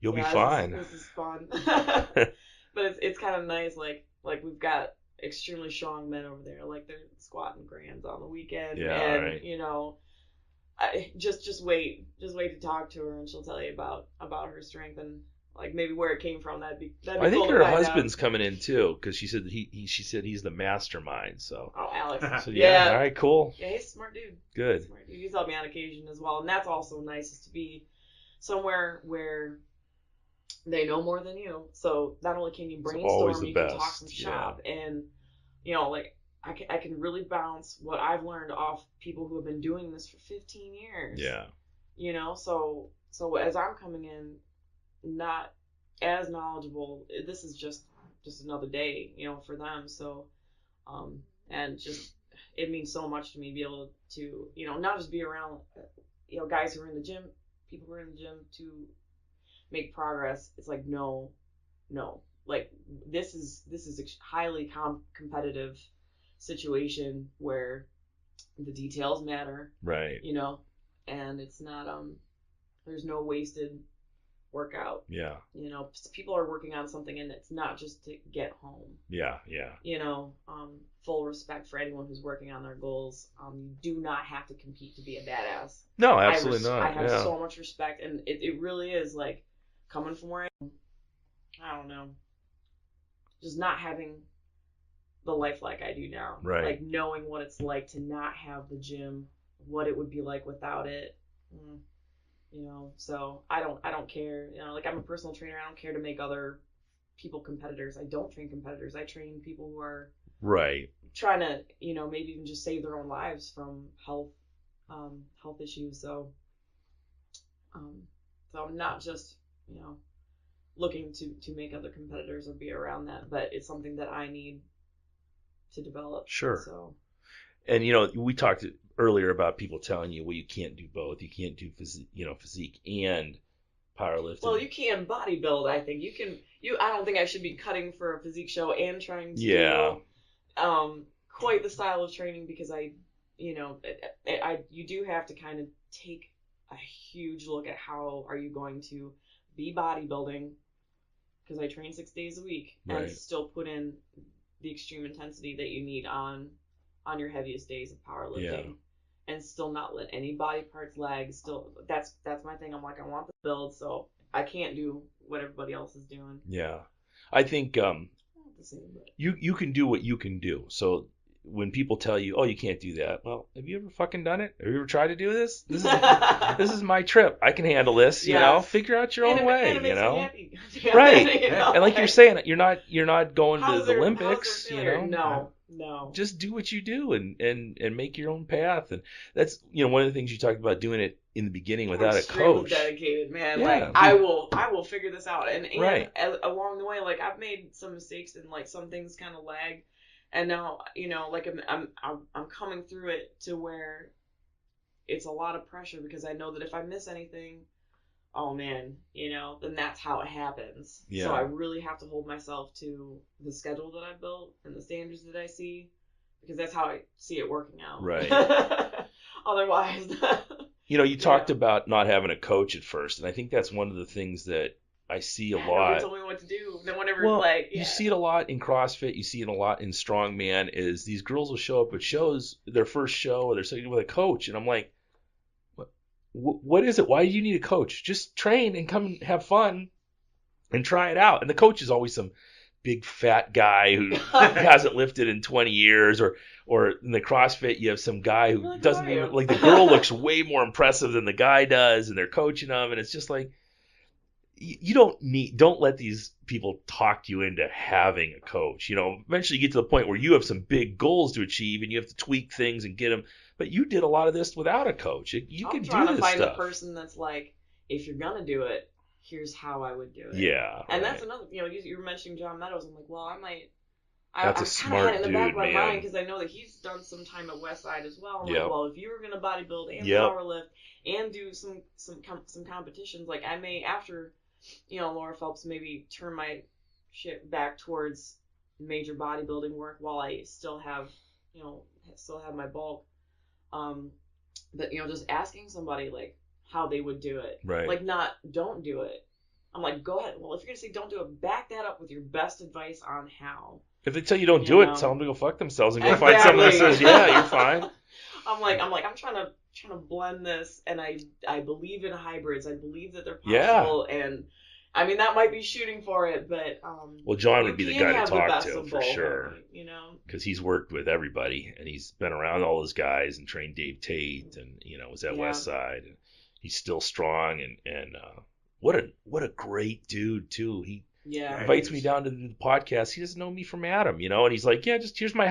you'll be Yeah, fine. This is fun. But it's kind of nice. Like we've got extremely strong men over there. Like, they're squatting grands on the weekend, Yeah, and right. just wait to talk to her, and she'll tell you about her strength and, like, maybe where it came from. That'd be I think cool to her find out. husband's coming in too, because she said she said he's the mastermind. So, Oh, Alex. so yeah, all right, cool, Yeah, he's a smart dude. good. Smart dude. He's helped me on occasion as well, and that's also nice, is to be somewhere where they know more than you. So not only can you always brainstorm, the you can talk best, some yeah. shop, and like, I can really bounce what I've learned off people who have been doing this for 15 years. Yeah, So as I'm coming in, not as knowledgeable, this is just another day, for them. So, and just, it means so much to me to be able to, not just be around, guys who are in the gym, people who are in the gym, to make progress. It's like, no, like, this is a highly competitive situation where the details matter, right. and it's not, there's no wasted workout. Yeah, People are working on something, and it's not just to get home. yeah. Full respect for anyone who's working on their goals. You do not have to compete to be a badass. No, absolutely not. I have yeah. so much respect, and it really is, like, coming from where I don't know, just not having the life like I do now. Right. Like, knowing what it's like to not have the gym, what it would be like without it. So I don't care. Like, I'm a personal trainer. I don't care to make other people competitors. I don't train competitors. I train people who are Right. trying to, maybe even just save their own lives from health issues. So I'm not just, looking to make other competitors or be around that, but it's something that I need to develop. Sure. So. And we talked earlier about people telling you, well, you can't do both. You can't do physique and powerlifting. Well, you can bodybuild. I think you can. I don't think I should be cutting for a physique show and trying to Yeah. do quite the style of training, because you do have to kind of take a huge look at how are you going to be bodybuilding, because I train 6 days a week, Right. and still put in the extreme intensity that you need on your heaviest days of powerlifting. Yeah. And still not let any body parts lag. Still, that's my thing. I'm like, I want the build, so I can't do what everybody else is doing. Yeah. I think Not the same, but you can do what you can do. So when people tell you, oh, you can't do that. Well, have you ever fucking done it? Have you ever tried to do this? This is my trip. I can handle this, you know. Figure out your own way, and it makes you know. me happy. Right. You know, And like you're saying, you're not going to the Olympics, you know. No. Just do what you do and make your own path. And that's, you know, one of the things you talked about, doing it in the beginning without a coach. Dedicated, man. Yeah. Like I will figure this out. And Right. along the way, like I've made some mistakes and like some things kind of lag. And now, you know, like I'm coming through it to where it's a lot of pressure because I know that if I miss anything, oh man, you know, then that's how it happens. Yeah. So I really have to hold myself to the schedule that I built and the standards that I see, because that's how I see it working out. Right. Otherwise, you know, you talked about not having a coach at first, and I think that's one of the things that I see a lot. Nobody told me what to do. No one ever you see it a lot in CrossFit. You see it a lot in strongman. Is these girls will show up at shows, their first show, or they're sitting with a coach, and I'm like, what is it? Why do you need a coach? Just train and come and have fun and try it out. And the coach is always some big fat guy who hasn't lifted in 20 years, or in the CrossFit you have some guy who like, doesn't even, like, the girl looks way more impressive than the guy does, and they're coaching them, and it's just like, you don't let these people talk you into having a coach. You know, eventually you get to the point where you have some big goals to achieve and you have to tweak things and get them. But you did a lot of this without a coach. You can do this stuff. I'm trying to find the person that's like, if you're gonna do it, here's how I would do it. Yeah. And that's another. You know, you were mentioning John Meadows. I'm like, well, I might. That's a smart in the dude, back of my man. mind, because I know that he's done some time at Westside as well. I'm like, well, if you were gonna bodybuild and powerlift and do some competitions, like I may, after, you know, Laura Phelps, maybe turn my shit back towards major bodybuilding work while I still have my bulk. But you know, just asking somebody like how they would do it, right? Like, not don't do it. I'm like, go ahead. Well, if you're gonna say don't do it, back that up with your best advice on how. If they tell you don't do it, tell them to go fuck themselves and go find someone that says, yeah, you're fine. I'm trying to blend this, and I believe in hybrids. I believe that they're possible, and I mean that might be shooting for it, but well, John would be the guy to talk to for both, sure. You know, because he's worked with everybody and he's been around all those guys and trained Dave Tate and, you know, was at Westside, and he's still strong and what a great dude too. He invites me down to the podcast. He doesn't know me from Adam, you know, and he's like, yeah, just here's my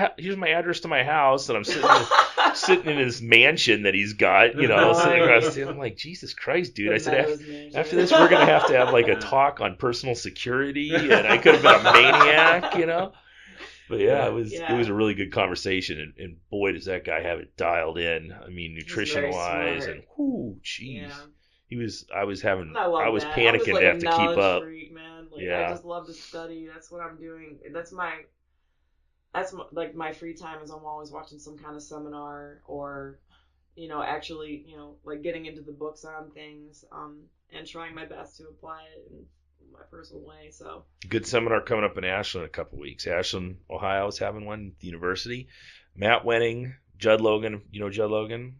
address to my house, and I'm sitting in his mansion that he's got, you know, sitting across the. I'm like, Jesus Christ, dude. I said, after this, we're gonna have to have like a talk on personal security, and I could have been a maniac, you know. But it was a really good conversing, and boy, does that guy have it dialed in. I mean, nutrition wise, and whoo, jeez. I was panicking to have to keep up. Freak, man. Like, I just love to study. That's what I'm doing. That's my free time, is I'm always watching some kind of seminar, or, you know, actually, you know, like getting into the books on things, and trying my best to apply it in my personal way. So good seminar coming up in Ashland in a couple weeks. Ashland, Ohio is having one at the university. Matt Wenning, Judd Logan. You know Judd Logan?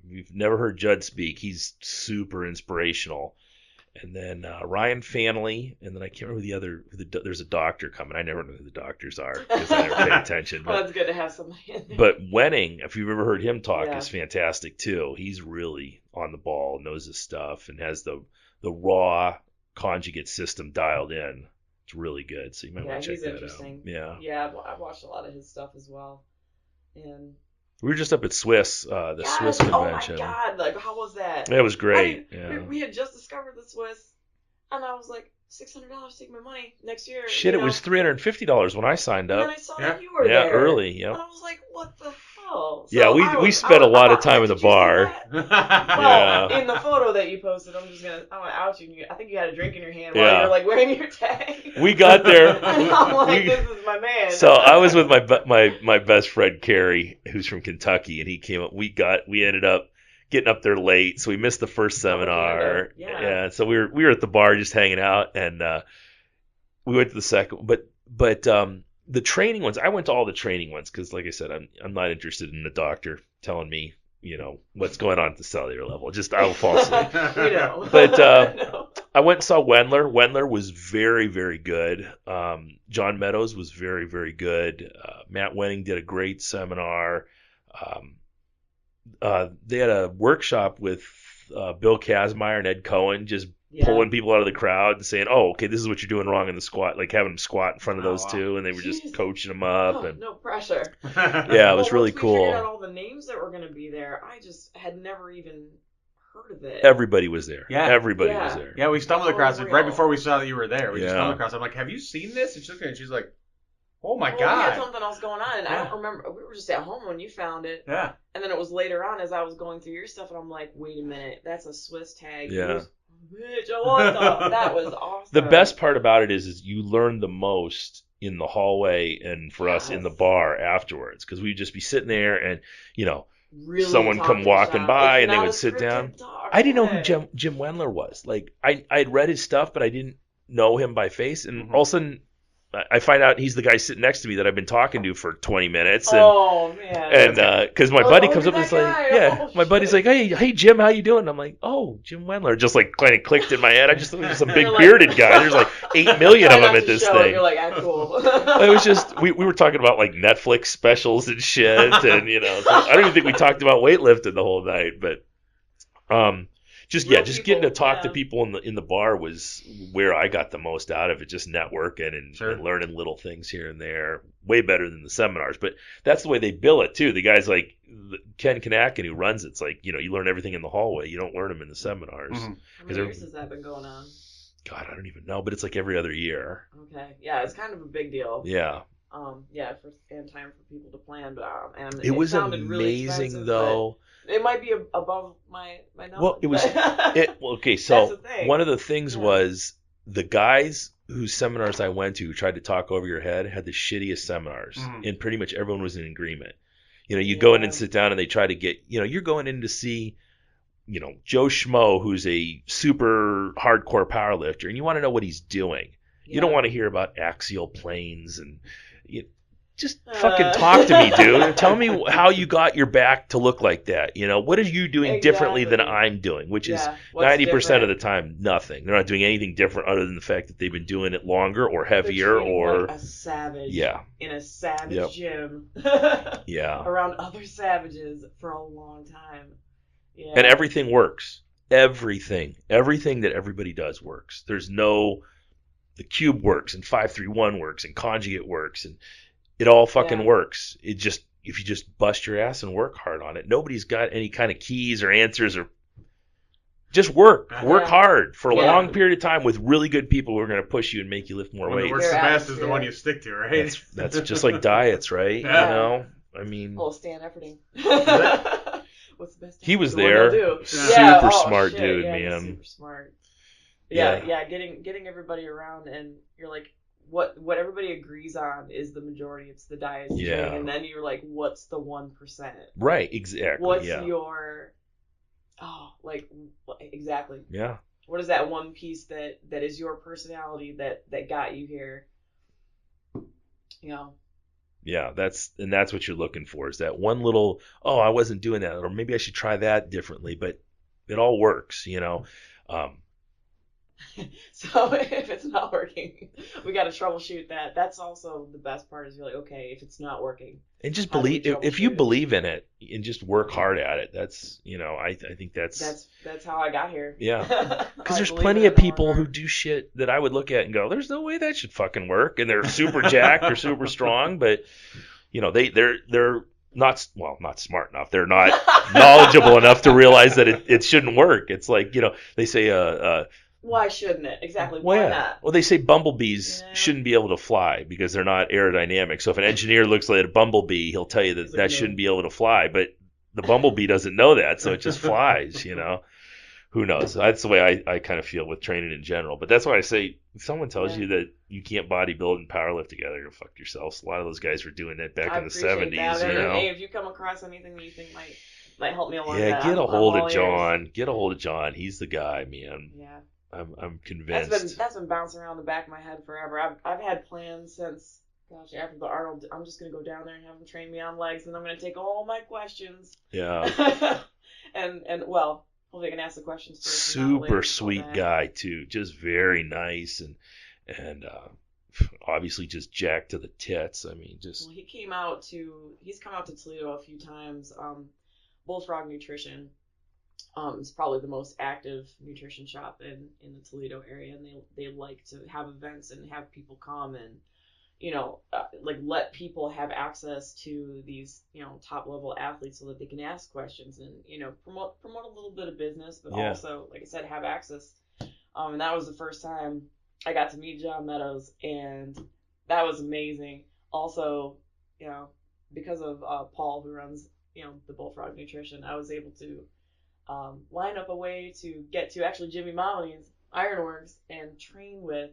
You've never heard Judd speak. He's super inspirational. And then Ryan Fanley, and then I can't remember there's a doctor coming. I never know who the doctors are because I never pay attention. Well, it's good to have somebody in there. But Wenning, if you've ever heard him talk, is fantastic too. He's really on the ball, knows his stuff, and has the raw conjugate system dialed in. It's really good. So you might want to check that out. Yeah, I've watched a lot of his stuff as well. And we were just up at Swiss, Swiss convention. Oh my God! Like, how was that? It was great. We had just discovered the Swiss, and I was like, $600, take my money next year. Shit, it was $350 when I signed up. And then I saw that you were there. Early. And I was like, what the hell? So we spent a lot of time in the bar. Well, in the photo that you posted, I'm gonna out you. I think you had a drink in your hand while you were like wearing your tag. We got there. And I'm like, this is my man. So I was with my best friend Carrie, who's from Kentucky, and he came up. We ended up getting up there late, so we missed the first seminar. Yeah. So we were at the bar just hanging out, and we went to the second. But the training ones, I went to all the training ones because, like I said, I'm not interested in the doctor telling me, you know, what's going on at the cellular level. Just I will fall asleep. You know. But I went and saw Wendler. Wendler was very, very good. John Meadows was very, very good. Matt Wenning did a great seminar. They had a workshop with Bill Kazmaier and Ed Cohen, just pulling people out of the crowd and saying, "Oh, okay, this is what you're doing wrong in the squat." Like having them squat in front of those two, and they were just coaching them up. And no pressure. yeah, it was really once we cool. figured out all the names that were going to be there, I just had never even heard of it. Everybody was there. Yeah. Everybody was there. Yeah, we stumbled across it right before we saw that you were there. We just Yeah. stumbled across it. I'm like, have you seen this? And she looked at it and she's like, oh my We had God. something else going on, and I Yeah. don't remember. We were just at home when you found it. Yeah. And then it was later on as I was going through your stuff, and I'm like, wait a minute, that's a Swiss tag. Yeah. Bitch, what the? That was awesome. The best part about it is you learn the most in the hallway and for us in the bar afterwards, because we'd just be sitting there and, you know, Really someone come talking walking shop. by It's and they not would a sit scripted down. talk. I didn't know who Yeah. Jim Wendler was. Like I had read his stuff, but I didn't know him by face. And all of a sudden, I find out he's the guy sitting next to me that I've been talking to for 20 minutes. And, Oh man. and because my Oh, buddy oh, comes you're up and is that like, guy. yeah, Oh, my buddy's shit. like, hey Jim, how you doing? And I'm like, oh, Jim Wendler. Just like kind of clicked in my head. I just thought he was some big You're like- bearded guy. There's like 8 million Try of not them at to this show it. thing. You're like, ah, cool. It was just we were talking about like Netflix specials and shit, and you know, so I don't even think we talked about weightlifting the whole night, but just Real just people, getting to talk to yeah. people in the bar was where I got the most out of it, just networking and, Sure. and learning little things here and there, way better than the seminars. But that's the way they bill it too. The guys like Ken Kanakin who runs it's like, you know, you learn everything in the hallway, you don't learn them in the seminars. Mhm. How many they're- years has that been going on? God, I don't even know, but it's like every other year. Okay. Yeah, it's kind of a big deal. Yeah. Yeah, and time for people to plan, but and It was sounded really amazing expensive, though. but it might be above my knowledge. Well, it was okay, That's so the thing. one of the things Yeah. was the guys whose seminars I went to who tried to talk over your head had the shittiest seminars, Mhm. and pretty much everyone was in agreement. You know, you go in and Yeah. sit down and they try to get, you know, you're going in to see, you know, Joe Schmo, who's a super hardcore powerlifter, and you want to know what he's doing. You don't want to hear about axial planes and just fucking talk to me, dude. Tell me how you got your back to look like that. You know, what are you doing differently than Exactly. I'm doing? Which is what's 90% of different? the time, nothing. They're not doing anything different other than the fact that they've been doing it longer or They're heavier training or like a savage yeah, in a savage Yep. gym yeah. around other savages for a long time. Yeah. And everything works. Everything that everybody does works. There's no, the cube works and 5-3-1 works and conjugate works and it all fucking Yeah. works. It just, if you just bust your ass and work hard on it, nobody's got any kind of keys or answers or just work Yeah. hard for a Yeah. long period of time with really good people who are going to push you and make you lift more When the weight. works the Their best is the atmosphere. one you stick to, right? That's just like diets, right? Yeah. You know, I mean, Oh, Stan Efforting. What's the best? He was The one there. they'll do. Super Yeah, oh, smart shit, dude, yeah, he's man. Super smart. Yeah, Yeah. getting everybody around, and you're like, what everybody agrees on is the majority. It's the diet, it's the Yeah. training, and then you're like, what's the 1%? right, exactly. What's yeah, your exactly? yeah. What is that one piece that is your personality that got you here? You know. Yeah, that's what you're looking for is that one little, oh, I wasn't doing that, or maybe I should try that differently, but it all works, you know. So if it's not working, we got to troubleshoot that. That's also the best part is you're like, okay, if it's not working. And just How do we believe, if you troubleshoot it? believe in it and just work hard at it, that's, you know, I think that's That's how I got here. Yeah. Because I there's believe plenty in of it long people who run. do shit that I would look at and go, there's no way that should fucking work. And they're super jacked or super strong, but you know, they're not smart enough. They're not knowledgeable enough to realize that it shouldn't work. It's like, you know, they say, Why shouldn't it? Exactly. well, Why yeah. not? Well, they say bumblebees Yeah. shouldn't be able to fly because they're not aerodynamic. So if an engineer looks at a bumblebee, he'll tell you that He's like, that no. shouldn't be able to fly. But the bumblebee doesn't know that, so it just flies, you know. Who knows? That's the way I kind of feel with training in general. But that's why I say if someone tells Yeah. you that you can't bodybuild and powerlift together, go fuck yourselves. A lot of those guys were doing that back I in the appreciate 70s, that. you know. Hey, if you come across anything that you think might help me along, Yeah, that, get a I'm hold all of ears. John. Get a hold of John. He's the guy, man. Yeah. I'm convinced. That's been bouncing around the back of my head forever. I've had plans since, gosh, after the Arnold. I'm just gonna go down there and have him train me on legs, and I'm gonna take all my questions. Yeah. and well, hopefully I can ask the questions first. and not Super later. sweet Okay. guy too, just very nice and obviously just jacked to the tits. I mean, just Well, he's come out to Toledo a few times. Bullfrog Nutrition is probably the most active nutrition shop in the Toledo area, and they like to have events and have people come and like let people have access to these top level athletes so that they can ask questions and promote a little bit of business, but Yeah. also, like I said, have access. And that was the first time I got to meet John Meadows, and that was amazing. Also, because of Paul, who runs the Bullfrog Nutrition, I was able to line up a way to get to actually Jimmy Moloney's Ironworks and train with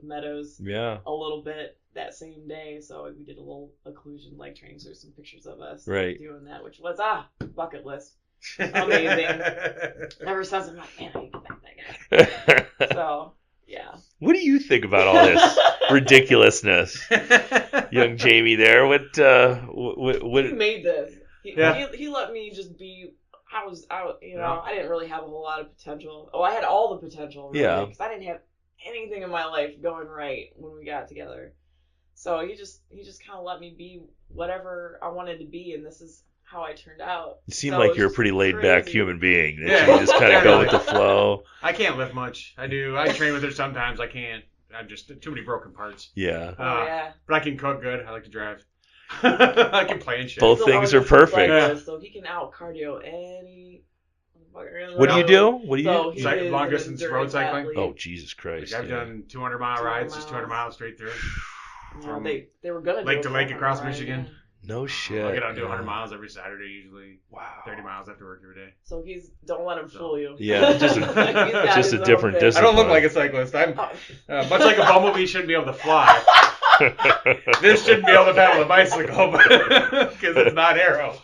Meadows yeah, a little bit that same day. So we did a little occlusion leg training. So there's some pictures of us Right. doing that, which was bucket list. Amazing. Ever since I'm like, man, I need to get back that guy. So yeah. What do you think about all this ridiculousness, young Jamie? There, what He made this. Yeah. He let me just be. I didn't really have a whole lot of potential. Oh, I had all the potential, really, Yeah. because I didn't have anything in my life going right when we got together. So he just kind of let me be whatever I wanted to be, and this is how I turned out. You seem So like it's you're a just pretty laid back crazy. human being. That Yeah. you just kind of go with the flow. I can't lift much. I do. I train with her sometimes. I can't. I'm just too many broken parts. Yeah. Oh yeah. But I can cook good. I like to drive. I can play and shit. Both So things on are the perfect. cyclist, so he can out cardio any. What do you do? What do you So do? he Cycle- is long an distance road endurance cycling? athlete. Oh, Jesus Christ. Like I've yeah. done 200-mile 200 rides, just 200 miles. miles straight through. From They were gonna lake do to a lake 400 across ride, Michigan. yeah. No shit. I get out and do yeah. 100 miles every Saturday usually. Wow. 30 miles after work every day. So don't let him fool you. Yeah, just He's got just his a own different thing. discipline. I don't look like a cyclist. I'm Oh. much like a bumblebee shouldn't be able to fly. This shouldn't be able to pedal a bicycle because it's not arrow.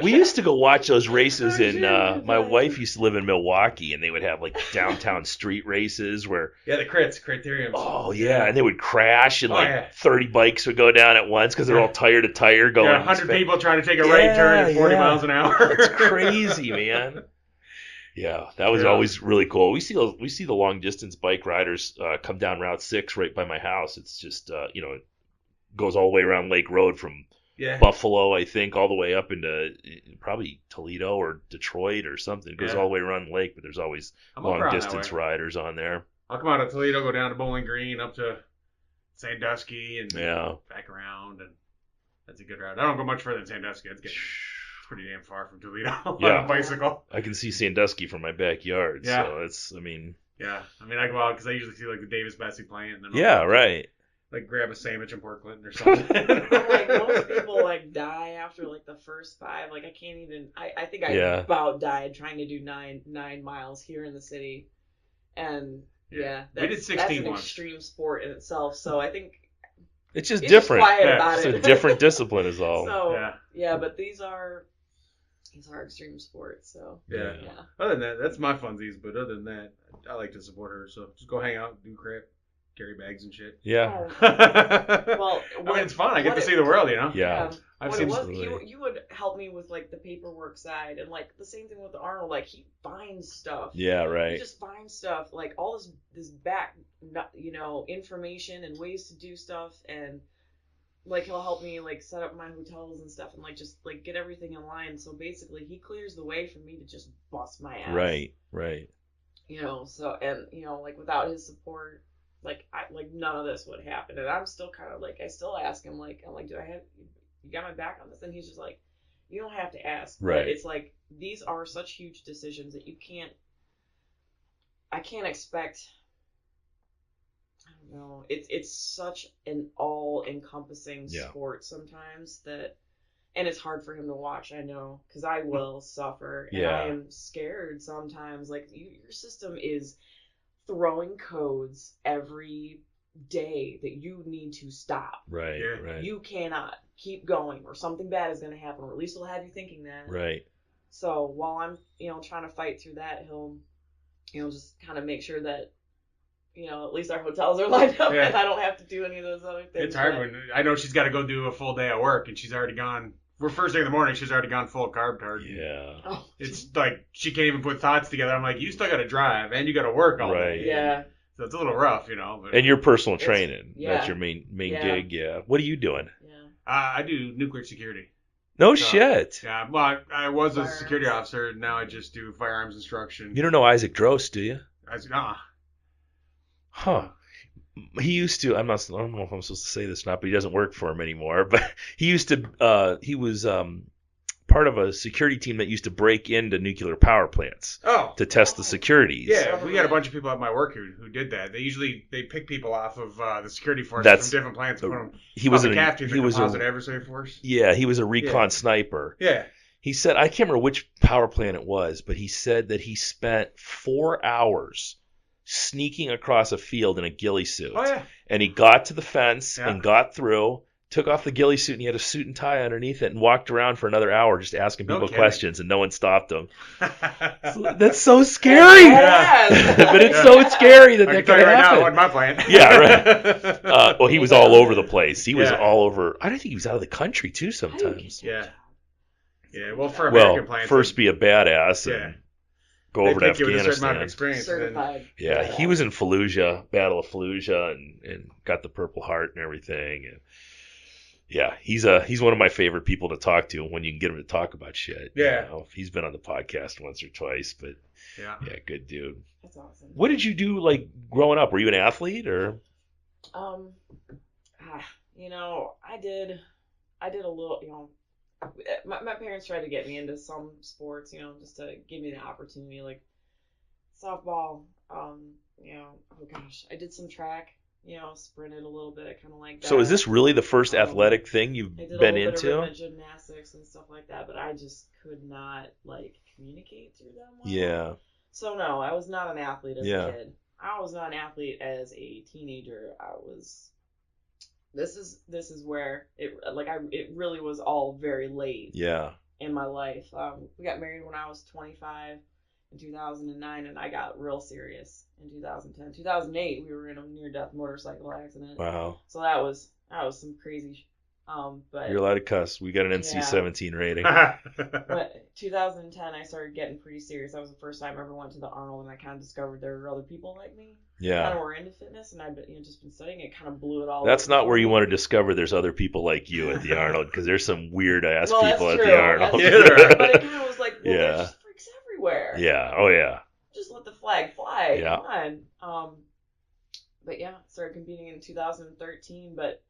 We used to go watch those races Oh, in. Jesus. My wife used to live in Milwaukee, and they would have like downtown street races where, Yeah, the criteriums. oh yeah, and they would crash, and Oh, like yeah. 30 bikes would go down at once because they're all tire to tire going. Yeah, 100 people trying to take a right turn at 40 miles an hour. It's crazy, man. Yeah, that was Yeah. always really cool. We see the long distance bike riders come down Route 6 right by my house. It's just it goes all the way around Lake Road from Yeah. Buffalo, I think, all the way up into probably Toledo or Detroit or something. It goes Yeah. all the way around the lake, but there's always I'm up long around that distance way. riders on there. I'll come out of Toledo, go down to Bowling Green, up to Sandusky, and Yeah. back around, and that's a good route. I don't go much further than Sandusky. It's pretty damn far from Toledo on Yeah. a bicycle. I can see Sandusky from my backyard, Yeah. so it's, I mean, Yeah, I mean, I go out because I usually see like the Davis Bessie playing, and then I'll yeah, right. like grab a sandwich in Port Clinton or something. Like most people like die after like the first 5. Like I can't even. I think I Yeah. about died trying to do 9 miles here in the city, and Yeah. yeah, We did 16 that's an once. extreme sport in itself. So I think It's just it's just different. quiet Yeah, about It's it. a different discipline is all. So Yeah. yeah, but these are extreme sports. So Yeah. yeah. Other than that, that's my funsies. But other than that, I like to support her. So just go hang out, do crap, carry bags and shit. Yeah. Oh, well, I mean, it's fun. I get to see the world, you know. Yeah. I've What seen it was, absolutely. you would help me with like the paperwork side, and like the same thing with Arnold. Like he finds stuff. Yeah, He right. just finds stuff, like all this back, information and ways to do stuff, and like he'll help me like set up my hotels and stuff, and like just like get everything in line. So basically, he clears the way for me to just bust my ass. Right, right. So and like without his support, like none of this would happen. And I'm still kind of like, I still ask him, like, I'm like, do I have, you got my back on this? And he's just like, you don't have to ask. But Right. it's like, these are such huge decisions that I can't expect, I don't know, it's such an all-encompassing Yeah. sport sometimes that, and it's hard for him to watch, I know, because I will suffer, and Yeah. I am scared sometimes. Like, your system is throwing codes every day that you need to stop. Right, Yeah. right. You cannot keep going, or something bad is going to happen, or at least it'll have you thinking that. Right. So while I'm, trying to fight through that, he'll, just kind of make sure that, at least our hotels are lined up, Yeah. and I don't have to do any of those other things. It's hard but- when I know she's got to go do a full day at work, and she's already gone we're first thing in the morning. She's already gone full carb tart. Yeah. Oh, It's like she can't even put thoughts together. I'm like, you still got to drive and you got to work all Right. day. yeah. So it's a little rough, you know. But, And your personal It's- training. yeah. That's your main Yeah. gig. Yeah. What are you doing? Yeah. I do nuclear security. No So, shit. Yeah, well, I was a Firearms. security officer. Now I just do firearms instruction. You don't know Isaac Drost, do you? Huh. He used to. I don't know if I'm supposed to say this or not, but he doesn't work for him anymore. But he used to. He was part of a security team that used to break into nuclear power plants Oh. to test the securities. Yeah, we got a bunch of people at my work who did that. They pick people off of the security forces That's from different plants and put them. He was the an. CAF team, He the was Composite a. Adversary Force. Yeah, he was a recon Yeah. sniper. Yeah. He said, I can't remember which power plant it was, but he said that he spent 4 hours sneaking across a field in a ghillie suit. Oh yeah. And he got to the fence Yeah. and got through, took off the ghillie suit, and he had a suit and tie underneath it and walked around for another hour just asking No people kidding. questions, and no one stopped him. That's so scary! Yes. But it's so scary that I that can tell could you right now, happen. it wasn't my plan. Yeah, right. Well, he was all over the place. He was Yeah. all over. I don't think he was out of the country, too, sometimes. Yeah. Yeah. Well, for Well, American plants, first be a badass and Yeah. go they over to take you with a certain amount of Afghanistan. experience. and then- Certified. Yeah, he was in Fallujah, Battle of Fallujah, and got the Purple Heart and everything. And yeah, he's one of my favorite people to talk to when you can get him to talk about shit. Yeah. You know, he's been on the podcast once or twice, but Yeah. yeah, good dude. That's awesome. What did you do like growing up? Were you an athlete or? I did a little, my parents tried to get me into some sports, just to give me the opportunity, like softball, oh gosh, I did some track, sprinted a little bit, kind of like that. So is this really the first athletic thing I you've did a been little bit of into? rhythmic gymnastics and stuff like that, but I just could not, communicate through them well. Yeah. So no, I was not an athlete as Yeah. a kid. I was not an athlete as a teenager. This is where it really was all very late Yeah. in my life. We got married when I was 25 in 2009, and I got real serious in 2010. 2008, we were in a near-death motorcycle accident. Wow. So that was some crazy. But You're allowed to cuss. We got an NC-17 rating. But 2010, I started getting pretty serious. That was the first time I ever went to the Arnold, and I kind of discovered there were other people like me. Kind Yeah. of were into fitness, and I've been, just been studying it. Kind of blew it all. That's up not where you before. want to discover there's other people like you at the Arnold, because there's some weird ass Well, that's people at true. the Arnold. Yeah, there are. But it kind of was like, well, Yeah. there's just freaks everywhere. Yeah. Oh yeah. Just let the flag fly. Yeah. Come on. But yeah, started competing in 2013, but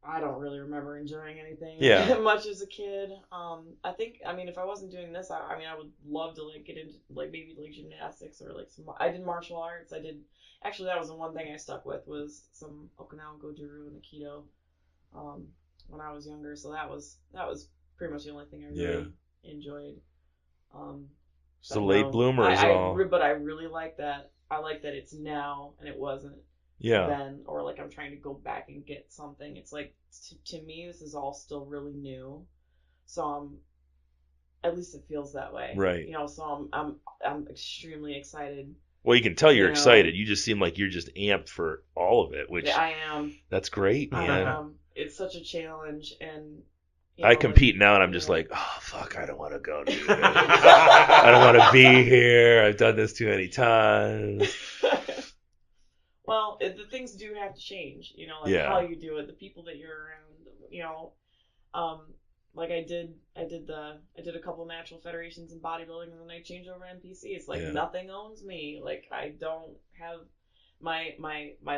I don't really remember enjoying anything Yeah. much as a kid. I think, if I wasn't doing this, I would love to get into maybe gymnastics or I did martial arts. Actually, that was the one thing I stuck with was some Okinawan Goju-ryu and Aikido when I was younger. So that was pretty much the only thing I really enjoyed. So late bloomers all. But I really like that. I like that it's now and it wasn't Yeah. then, or I'm trying to go back and get something. It's to me, this is all still really new. So at least it feels that way. Right. So I'm extremely excited. Well, you can tell you're You know. excited. You just seem like you're just amped for all of it, which Yeah, I am. that's great, man. It's such a challenge, and I compete now, and I'm just like, oh fuck, I don't want to go do this. I don't want to be here. I've done this too many times. Well, the things do have to change, Yeah. how you do it, the people that you're around, I did a couple of natural federations in bodybuilding, and then I changed over to NPC. It's Yeah. nothing owns me. I don't have my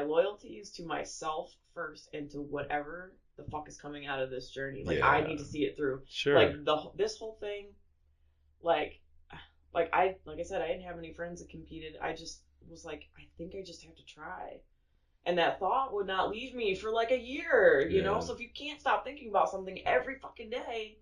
loyalties to myself first, and to whatever the fuck is coming out of this journey. I need to see it through. Sure. This whole thing, like I said, I didn't have any friends that competed. I just was like, I think I just have to try. And that thought would not leave me for a year, you know? Yeah. So if you can't stop thinking about something every fucking day,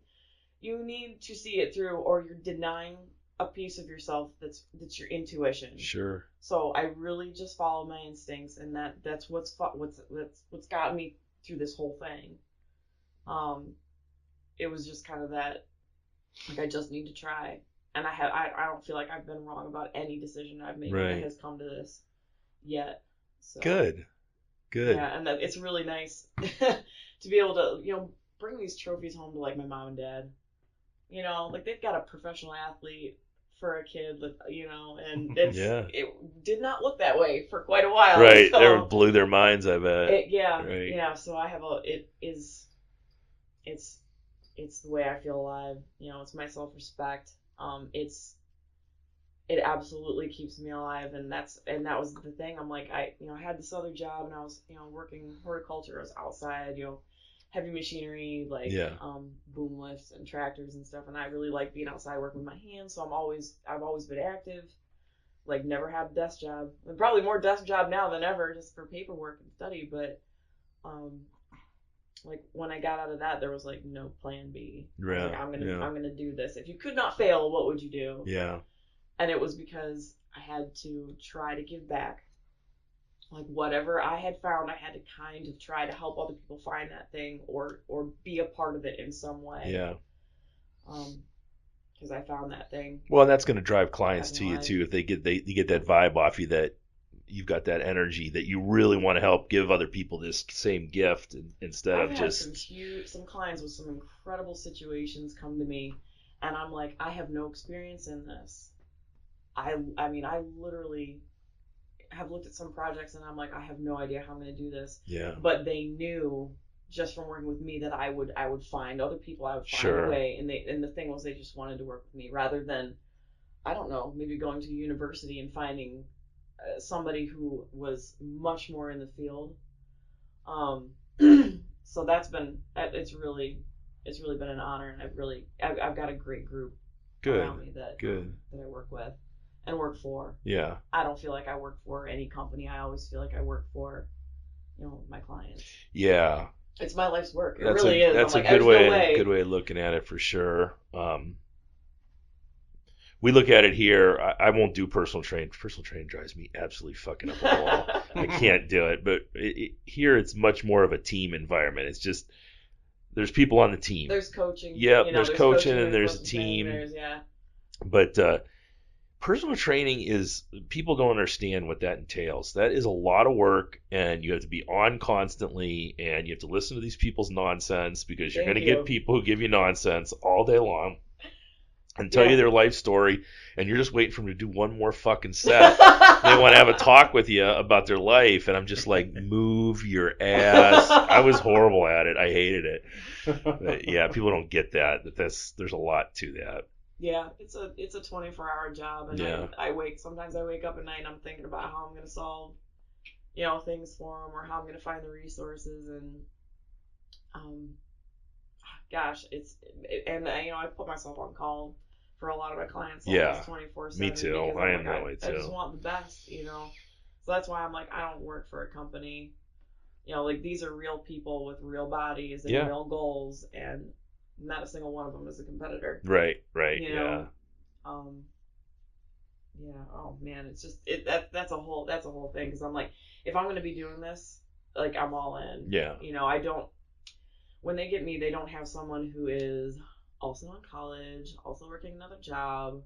you need to see it through, or you're denying a piece of yourself that's your intuition. Sure. So I really just follow my instincts, and that's what's gotten me through this whole thing. It was just kind of that, I just need to try. And I don't feel like I've been wrong about any decision I've made Right. that has come to this yet. So, Good. Yeah, and it's really nice to be able to, bring these trophies home to like my mom and dad. You know, like they've got a professional athlete for a kid, you know, and it did not look that way for quite a while. Right, So it blew their minds, I bet. Right. Yeah. So I have it's the way I feel alive. You know, it's my self-respect. It absolutely keeps me alive, and that was the thing. I'm like, I had this other job, and I was, working horticulture. I was outside, heavy machinery, like boom lifts and tractors and stuff, and I really like being outside working with my hands. So I've always been active, like never had a desk job, and probably more desk job now than ever, just for paperwork and study. But like when I got out of that, there was like no plan B. I was like, I'm gonna do this. If you could not fail, what would you do? Yeah. And it was because I had to try to give back. Like whatever I had found, I had to kind of try to help other people find that thing or be a part of it in some way. Yeah. Because I found that thing. Well, and that's going to drive clients to you too if they get that vibe off you that you've got that energy that you really want to help give other people this same gift instead of just. I've had some clients with some incredible situations come to me, and I'm like, I have no experience in this. I mean, I literally have looked at some projects and I'm like, I have no idea how I'm going to do this. Yeah. But they knew just from working with me that I would find other people. I would find a way. And the thing was, they just wanted to work with me rather than, I don't know, maybe going to university and finding somebody who was much more in the field. So it's really been an honor, and I've got a great group around me that I work with and work for. Yeah. I don't feel like I work for any company. I always feel like I work for, my clients. Yeah. It's my life's work. It really is. That's like, a good way of looking at it for sure. We look at it here. I won't do personal training. Personal training drives me absolutely fucking up the wall. I can't do it. But here it's much more of a team environment. It's just there's people on the team. There's coaching. Yeah, there's coaching and there's a team. Yeah. But personal training is, people don't understand what that entails. That is a lot of work, and you have to be on constantly, and you have to listen to these people's nonsense because you're going to get people who give you nonsense all day long and tell you their life story, and you're just waiting for them to do one more fucking set. They want to have a talk with you about their life, and I'm just like, move your ass. I was horrible at it. I hated it. But yeah, people don't get that. There's a lot to that. Yeah, it's a 24-hour job, and sometimes I wake up at night and I'm thinking about how I'm going to solve, things for them, or how I'm going to find the resources, and gosh, I put myself on call for a lot of my clients almost 24/7. Me too. I am that way too. I just want the best, So that's why I'm like, I don't work for a company. Like these are real people with real bodies and real goals, and not a single one of them is a competitor. Right. Yeah. Oh man, it's just that's a whole thing, because I'm like, if I'm going to be doing this, like I'm all in. Yeah. I don't. When they get me, they don't have someone who is also in college, also working another job.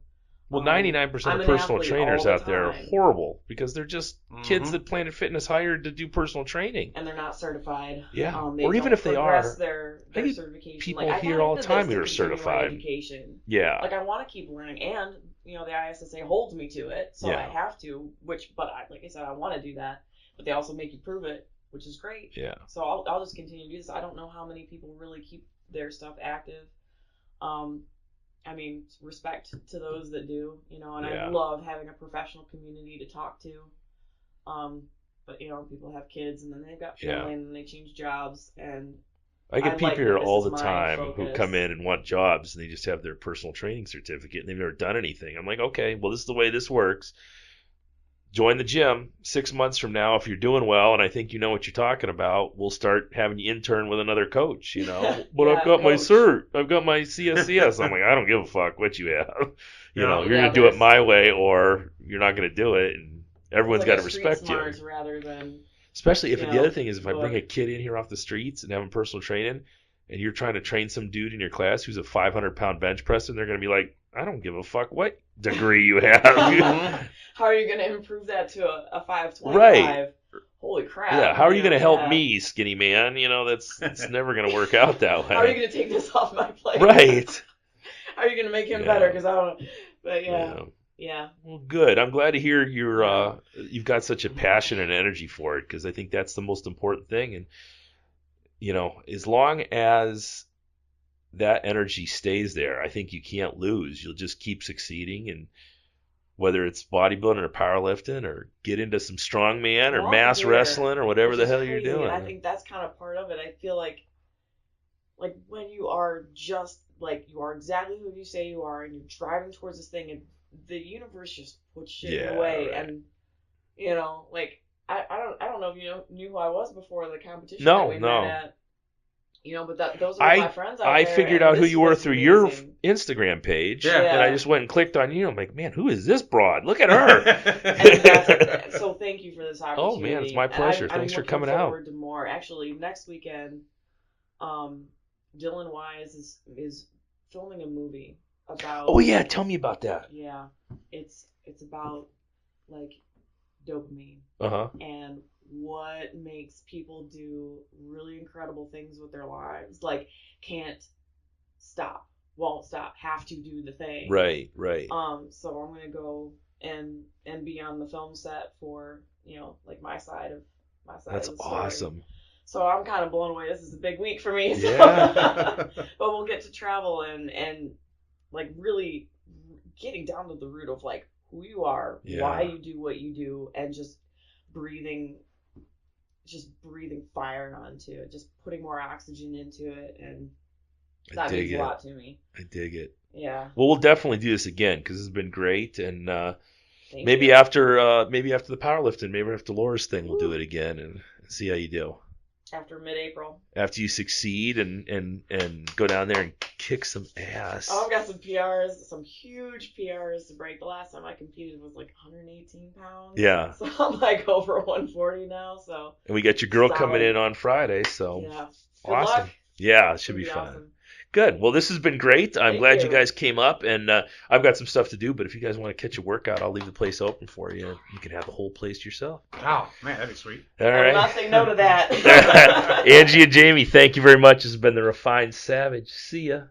Well, 99% of personal trainers out there are horrible because they're just kids that Planet Fitness hired to do personal training. And they're not certified. Yeah. Or even if they are, their certification. People hear all the time who are certified. Education. Yeah. Like I want to keep learning, and the ISSA holds me to it, so I have to. Like I said, I want to do that, but they also make you prove it, which is great. Yeah. So I'll just continue to do this. I don't know how many people really keep their stuff active. I mean, respect to those that do, and I love having a professional community to talk to. But people have kids, and then they've got family, and then they change jobs, and I get people here all the time who come in and want jobs, and they just have their personal training certificate, and they've never done anything. I'm like, okay, well, this is the way this works. Join the gym 6 months from now if you're doing well, and I think you know what you're talking about. We'll start having you intern with another coach, But I've got my cert. I've got my CSCS. I'm like, I don't give a fuck what you have. You're going to do it my way, or you're not going to do it, and everyone's got to respect you. Rather than, especially if the other thing is, if I bring a kid in here off the streets and have him personal training, and you're trying to train some dude in your class who's a 500-pound bench presser, they're going to be like, I don't give a fuck what degree you have. How are you going to improve that to a 525? Right. holy crap. Yeah, how are you going to help yeah. me, skinny man? It's never going to work out that way. How are you going to take this off my plate? Right. How are you going to make him Yeah. better? Because I don't. But yeah. Well, good. I'm glad to hear you've got such a passion and energy for it, because I think that's the most important thing. And as long as that energy stays there, I think you can't lose. You'll just keep succeeding, and whether it's bodybuilding or powerlifting or get into some strongman or mass wrestling or whatever the hell you're doing. And I think that's kind of part of it. I feel like when you are just you are exactly who you say you are, and you're driving towards this thing, and the universe just puts shit in the way, right. and I don't know if you knew who I was before the competition. No, that we no. met at, but those are my friends out there. I figured and out who this you were was through amazing. your Instagram page, Yeah. and I just went and clicked on you. I'm like, man, who is this broad? Look at her. And so thank you for this opportunity. Oh man, it's my pleasure. And Thanks for I'm coming looking out. forward to more. Actually, next weekend, Dylan Wise is filming a movie about. Oh yeah, tell me about that. Yeah, it's about dopamine Uh-huh. and what makes people do really incredible things with their lives. Can't stop, won't stop, have to do the thing. Right. So I'm gonna go and be on the film set for my side of That's the story. awesome. So I'm kind of blown away. This is a big week for me. So. Yeah. But we'll get to travel and really getting down to the root of who you are, why you do what you do, and just breathing fire onto it, just putting more oxygen into it, and that means a lot to me. I dig it. Yeah. Well, we'll definitely do this again, because it's been great, and Thank you. after the powerlifting, maybe after Laura's thing, we'll do it again and see how you do. After mid-April. After you succeed and go down there and kick some ass. Oh, I've got some PRs, some huge PRs to break. The last time I competed was 118 pounds. Yeah. So I'm over 140 now. So. And we got your girl Solid. coming in on Friday, so Yeah. Good awesome. luck. Yeah, it should be fun. Awesome. Good. Well, this has been great. I'm Thank glad you. you guys came up, and I've got some stuff to do, but if you guys want to catch a workout, I'll leave the place open for you. You can have the whole place to yourself. Oh, man, that'd be sweet. All I will right. not say no to that. Angie and Jamie, thank you very much. This has been the Refined Savage. See ya.